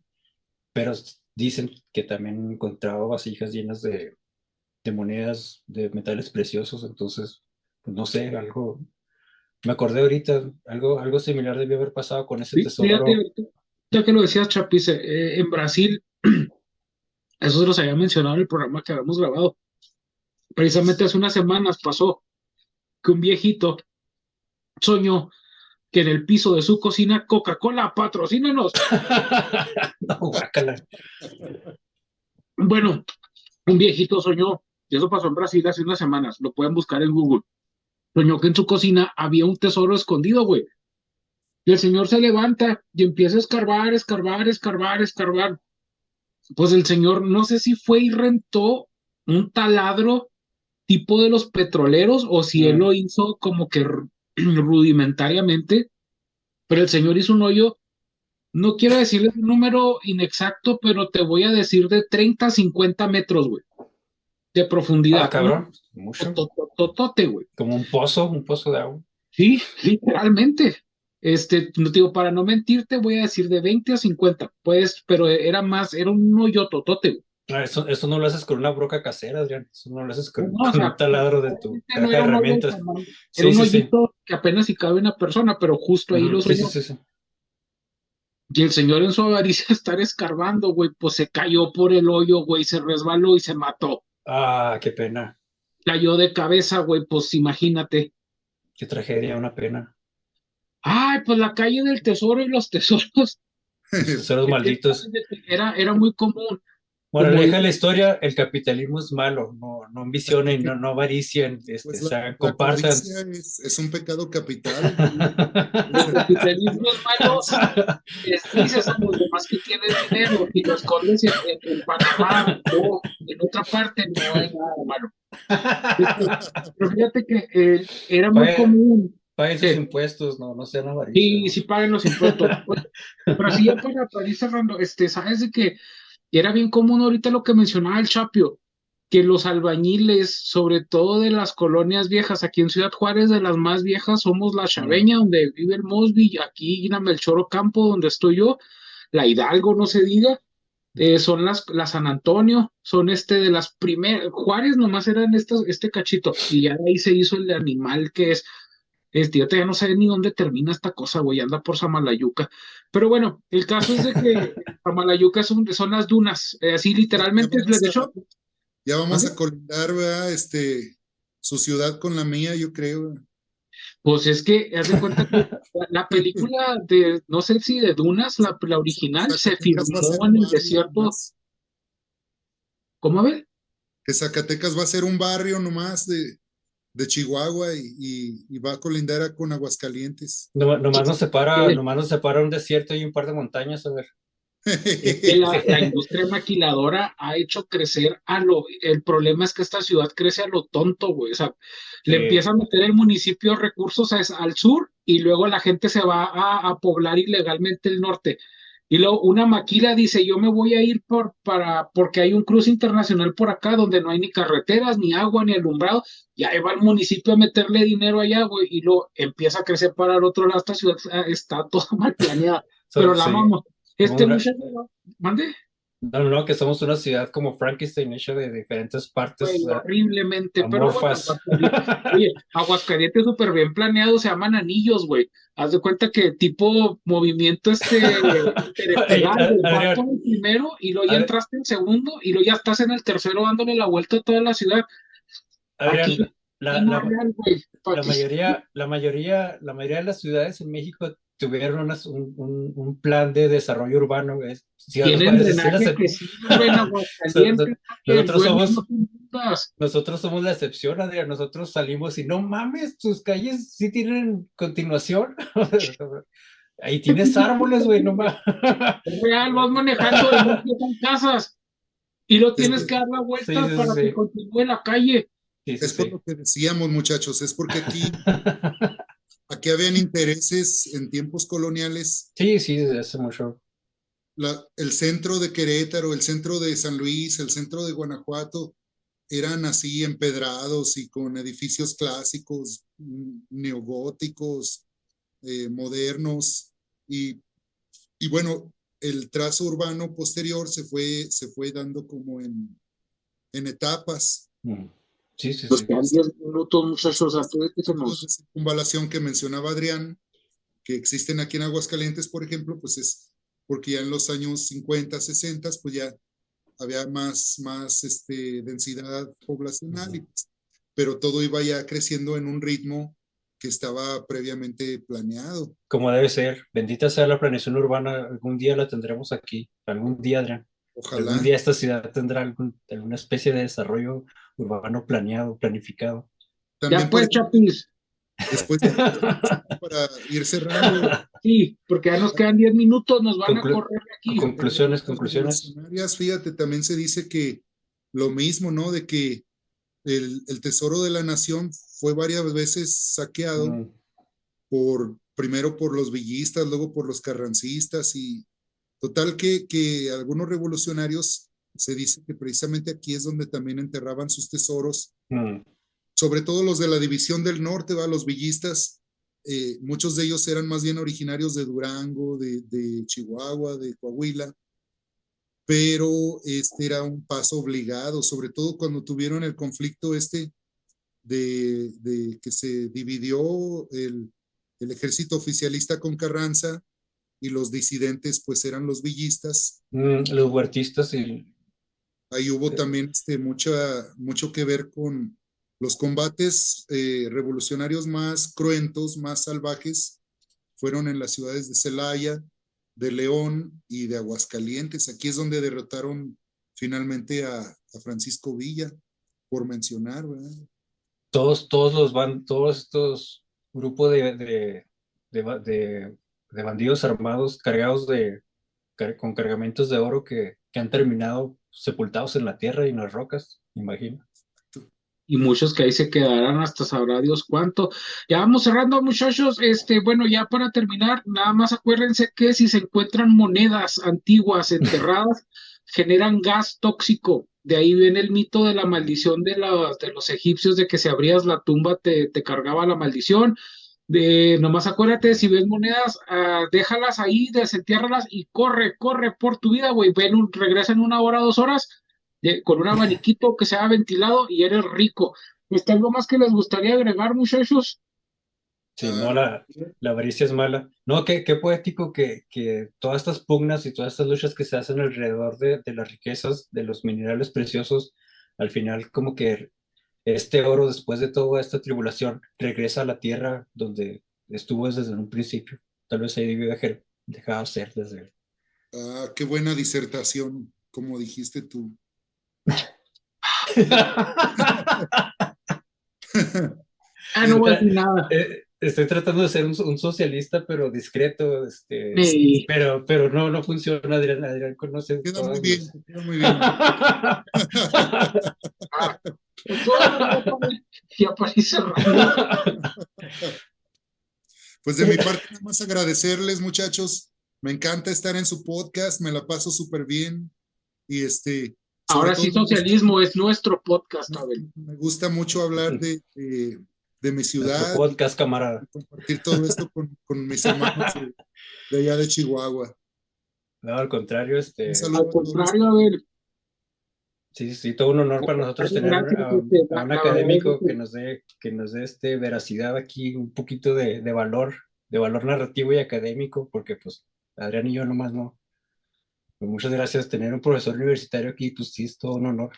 pero dicen que también han encontrado vasijas llenas de monedas, de metales preciosos, entonces, pues no sé, me acordé ahorita, algo similar debió haber pasado con ese fíjate, tesoro. ya que lo decías, Chapice, en Brasil, eso se los había mencionado en el programa que habíamos grabado. Precisamente hace unas semanas pasó que un viejito soñó que en el piso de su cocina, Coca-Cola, patrocínanos. No, guácala. Bueno, un viejito soñó, y eso pasó en Brasil hace unas semanas, lo pueden buscar en Google. Soñó que en su cocina había un tesoro escondido, güey. Y el señor se levanta y empieza a escarbar, escarbar, escarbar, escarbar. Pues el señor, no sé si fue y rentó un taladro tipo de los petroleros o si él Mm. lo hizo como que rudimentariamente, pero el señor hizo un hoyo. No quiero decirles un número inexacto, pero te voy a decir de 30 a 50 metros, güey, de Ah, profundidad. cabrón, mucho. Totototote, güey. Como un pozo de agua. Sí, literalmente. No te digo, para no mentirte, voy a decir de 20 a 50, pues, pero era más, era un hoyo totote, güey. Eso no lo haces con una broca casera, Adrián. Eso no lo haces con, No, o con sea, un taladro de tu obviamente no caja de era un hoyo de herramientas. tamaño, era Sí, un sí, sí. hoyito que apenas si cabe una persona, pero justo ahí Ujú, lo sí, sí, soñó. sí, sí. Y el señor en su avaricia estar escarbando, güey, pues se cayó por el hoyo, güey, se resbaló y se mató. Ah, qué pena. Cayó de cabeza, güey, pues imagínate. Qué tragedia, una pena. Ay, pues la calle del tesoro y los tesoros. Los tesoros malditos. Era muy común, Bueno, como aleja digo, la historia, el capitalismo es malo. No ambicionen, no avaricien, Pues la compartan. codicia es un pecado capital. el capitalismo es malo si dices a los demás que tienes dinero, si lo escondes en Panamá o en otra parte, no hay nada de malo. Pero fíjate que era muy Paguen, común paguen sus que impuestos, no sean sí, sí avariciosos. paguen los impuestos. Pero así ya para ir cerrando, sabes de que era bien común ahorita lo que mencionaba el Chapio, que los albañiles, sobre todo de las colonias viejas, aquí en Ciudad Juárez, de las más viejas, somos la Mm, Chaveña, donde vive el Mosby, aquí en Melchor Ocampo, donde estoy yo, la Hidalgo, no se diga, son las San Antonio, son de las primeras, Juárez nomás eran este cachito, y ya de ahí se hizo el de animal que es. Yo ya no sé ni dónde termina esta cosa, güey, anda por Samalayuca. Pero bueno, el caso es de que Samalayuca son las dunas, así Ya literalmente, vamos de a, hecho, ya vamos ¿mande? a colindar, ¿verdad? Su ciudad con la mía, yo creo. Pues es que, haz de cuenta que la película de, no sé si de Dunas, la original, se Zacatecas va a ser filmó un en el barrio desierto. nomás. ¿Cómo ves? Que Zacatecas va a ser un barrio nomás de Chihuahua y va a colindar con Aguascalientes. Nomás nos separa un desierto y un par de montañas, a ver. Es que la industria maquiladora ha hecho crecer el problema es que esta ciudad crece a lo tonto, güey. O sea, le Sí, empieza a meter el municipio recursos al sur y luego la gente se va a poblar ilegalmente el norte. Y luego una maquila dice, yo me voy a ir porque hay un cruce internacional por acá donde no hay ni carreteras, ni agua, ni alumbrado. Y ahí va el municipio a meterle dinero allá, güey, y luego empieza a crecer para el otro lado. Esta ciudad está toda mal planeada, pero la sí. amamos. Somos una- Muchacho, mande, no, no, que somos una ciudad como Frankenstein, hecha de diferentes güey, partes horriblemente, pero bueno, amorfas. Oye, Aguascalientes súper bien planeado, se llaman anillos, güey. Haz de cuenta que tipo movimiento Ey, interestelar, güey, vas por Adrián, el primero y luego ya Ad- entraste en segundo y luego ya estás en el tercero dándole la vuelta a toda la ciudad. Aquí, Adrián, y no real, güey, para que la mayoría de las ciudades en México tuvieron un plan de desarrollo urbano. Ciudad tienen Juárez es drenaje que sirve en so- so- Aguascalientes, que el nosotros dueño no somos, te inundas. nosotros somos la excepción, Adrián. Nosotros salimos y no mames, tus calles sí tienen continuación. Ahí tienes árboles, güey, no mames. Es real, vas manejando y no empiezan casas. Y lo Es tienes por, que dar la Sí, vuelta sí, para que sí, continúe la calle. sí, sí, es por sí. lo que decíamos, muchachos, es porque aquí habían intereses en tiempos coloniales. Sí, sí, desde hace mucho. El centro de Querétaro, el centro de San Luis, el centro de Guanajuato, eran así empedrados y con edificios clásicos, neogóticos, modernos, y, y bueno, el trazo urbano posterior se fue dando como en etapas. Mm. Sí, sí, Nos sí. quedan 10 minutos, muchachos, Estos antes de que se círculos de nos... circunvalación que mencionaba Adrián, que existen aquí en Aguascalientes, por ejemplo, pues es porque ya en los años 50, 60, pues ya había más densidad poblacional, Ujú. pero todo iba ya creciendo en un ritmo que estaba previamente planeado. Como debe ser. Bendita sea la planeación urbana. Algún día la tendremos aquí. Algún día, Adrián. Algún Ojalá. día esta ciudad tendrá alguna especie de desarrollo urbano planeado, planificado. Ya También, por pues, ejemplo, Chapis, después de para ir cerrando, sí, porque ya nos quedan 10 minutos, nos van a Conclu- correr aquí. en las rutas conclusiones. revolucionarias, fíjate, también se dice que lo mismo, ¿no? De que el tesoro de la nación fue varias veces saqueado Mm, primero por los villistas, luego por los carrancistas y total que algunos revolucionarios se dice que precisamente aquí es donde también enterraban sus tesoros, mm. sobre todo los de la división del norte, ¿va? Los villistas, muchos de ellos eran más bien originarios de Durango, de Chihuahua, de Coahuila, pero este era un paso obligado, sobre todo cuando tuvieron el conflicto de que se dividió el ejército oficialista con Carranza y los disidentes pues eran los villistas. Los huertistas y Ahí hubo también mucho que ver con los combates revolucionarios más cruentos, más salvajes, fueron en las ciudades de Celaya, de León y de Aguascalientes. Aquí es donde derrotaron finalmente a Francisco Villa, por mencionar, ¿verdad? todos estos grupos de, ba- de bandidos armados cargados con cargamentos de oro que han terminado sepultados en la tierra y en las rocas, me imagino. y muchos que ahí se quedarán hasta sabrá Dios cuánto. Ya vamos cerrando, muchachos. Bueno, ya para terminar, nada más acuérdense que si se encuentran monedas antiguas enterradas, generan gas tóxico. De ahí viene el mito de la maldición de los egipcios, de que si abrías la tumba te cargaba la maldición. Nomás acuérdate, si ves monedas, déjalas ahí, desentiérralas y corre, corre por tu vida, güey. Regresa en 1 hora, 2 horas, con un abaniquito que sea ventilado y eres rico. ¿Está algo más que les gustaría agregar, muchachos? Sí, Ah, no, la avaricia es mala. No, qué poético que todas estas pugnas y todas estas luchas que se hacen alrededor de las riquezas, de los minerales preciosos, al final como que este oro, después de toda esta tribulación, regresa a la tierra donde estuvo desde un principio. Tal vez ahí debió dejar dejado ser desde... qué buena disertación, como dijiste tú. No voy a decir nada. Estoy tratando de ser un socialista, pero discreto, Ey. pero no funciona, Adrián. Adrián conoce Queda muy todos bien, los... queda muy bien. Ah, entonces, ya para ir cerrando. Pues de mi parte, nada más agradecerles, muchachos. Me encanta estar en su podcast, me la paso súper bien. Y sobre Ahora todo sí, socialismo es nuestro podcast, Abel. me gusta mucho hablar de mi Nuestro ciudad y podcast, camarada. compartir todo esto con mis hermanos de allá de Chihuahua. No, al contrario, Un Al saludo a todos. contrario, Abel. sí, todo un honor Al para nosotros contrario, tener gracias. a un La verdad es académico que que nos dé veracidad aquí, un poquito de valor narrativo y académico, porque pues Adrián y yo nomás no. Pues, muchas gracias. Tener un profesor universitario aquí, pues sí, es todo un honor.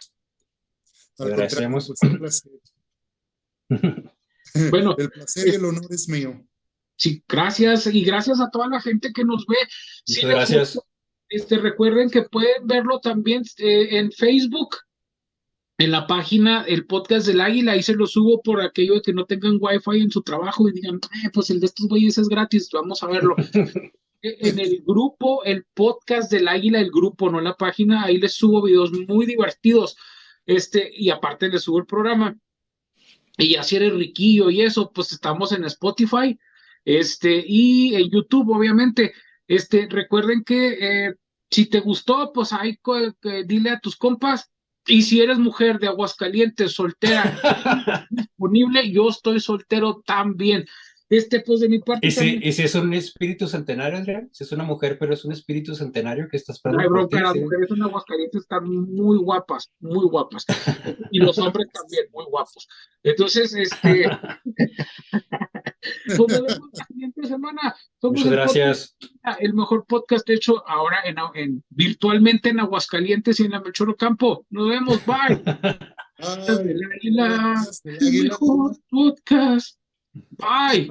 Le Al contrario, agradecemos. pues un placer. bueno, El placer y el honor es mío. sí, gracias y gracias a toda la gente que nos ve. Si Muchas les gusta, gracias. recuerden que pueden verlo también en Facebook, en la página El Podcast del Águila. Ahí se lo subo por aquello de que no tengan wifi en su trabajo y digan, pues el de estos güeyes es gratis, vamos a verlo. En el grupo, el Podcast del Águila, el grupo, no la página, ahí les subo videos muy divertidos. Y aparte les subo el programa. Y ya si eres riquillo y eso, pues estamos en Spotify, y en YouTube, obviamente. Recuerden que si te gustó, pues ahí dile a tus compas. Y si eres mujer de Aguascalientes, soltera, disponible, yo estoy soltero también. Pues de mi parte también. Y si es un espíritu centenario, Adrián? Si es una mujer, pero es un espíritu centenario que está No hay esperando por bronca, ti, las ¿sí? mujeres en Aguascalientes están muy guapas, muy guapas. Y los hombres también, muy guapos. Entonces, pues nos vemos la siguiente semana. Somos Muchas el podcast, gracias. el mejor podcast hecho ahora virtualmente en Aguascalientes y en la Melchor Ocampo. Nos vemos, bye. Ay, Del Águila, podcast del el águila. mejor podcast. Bye.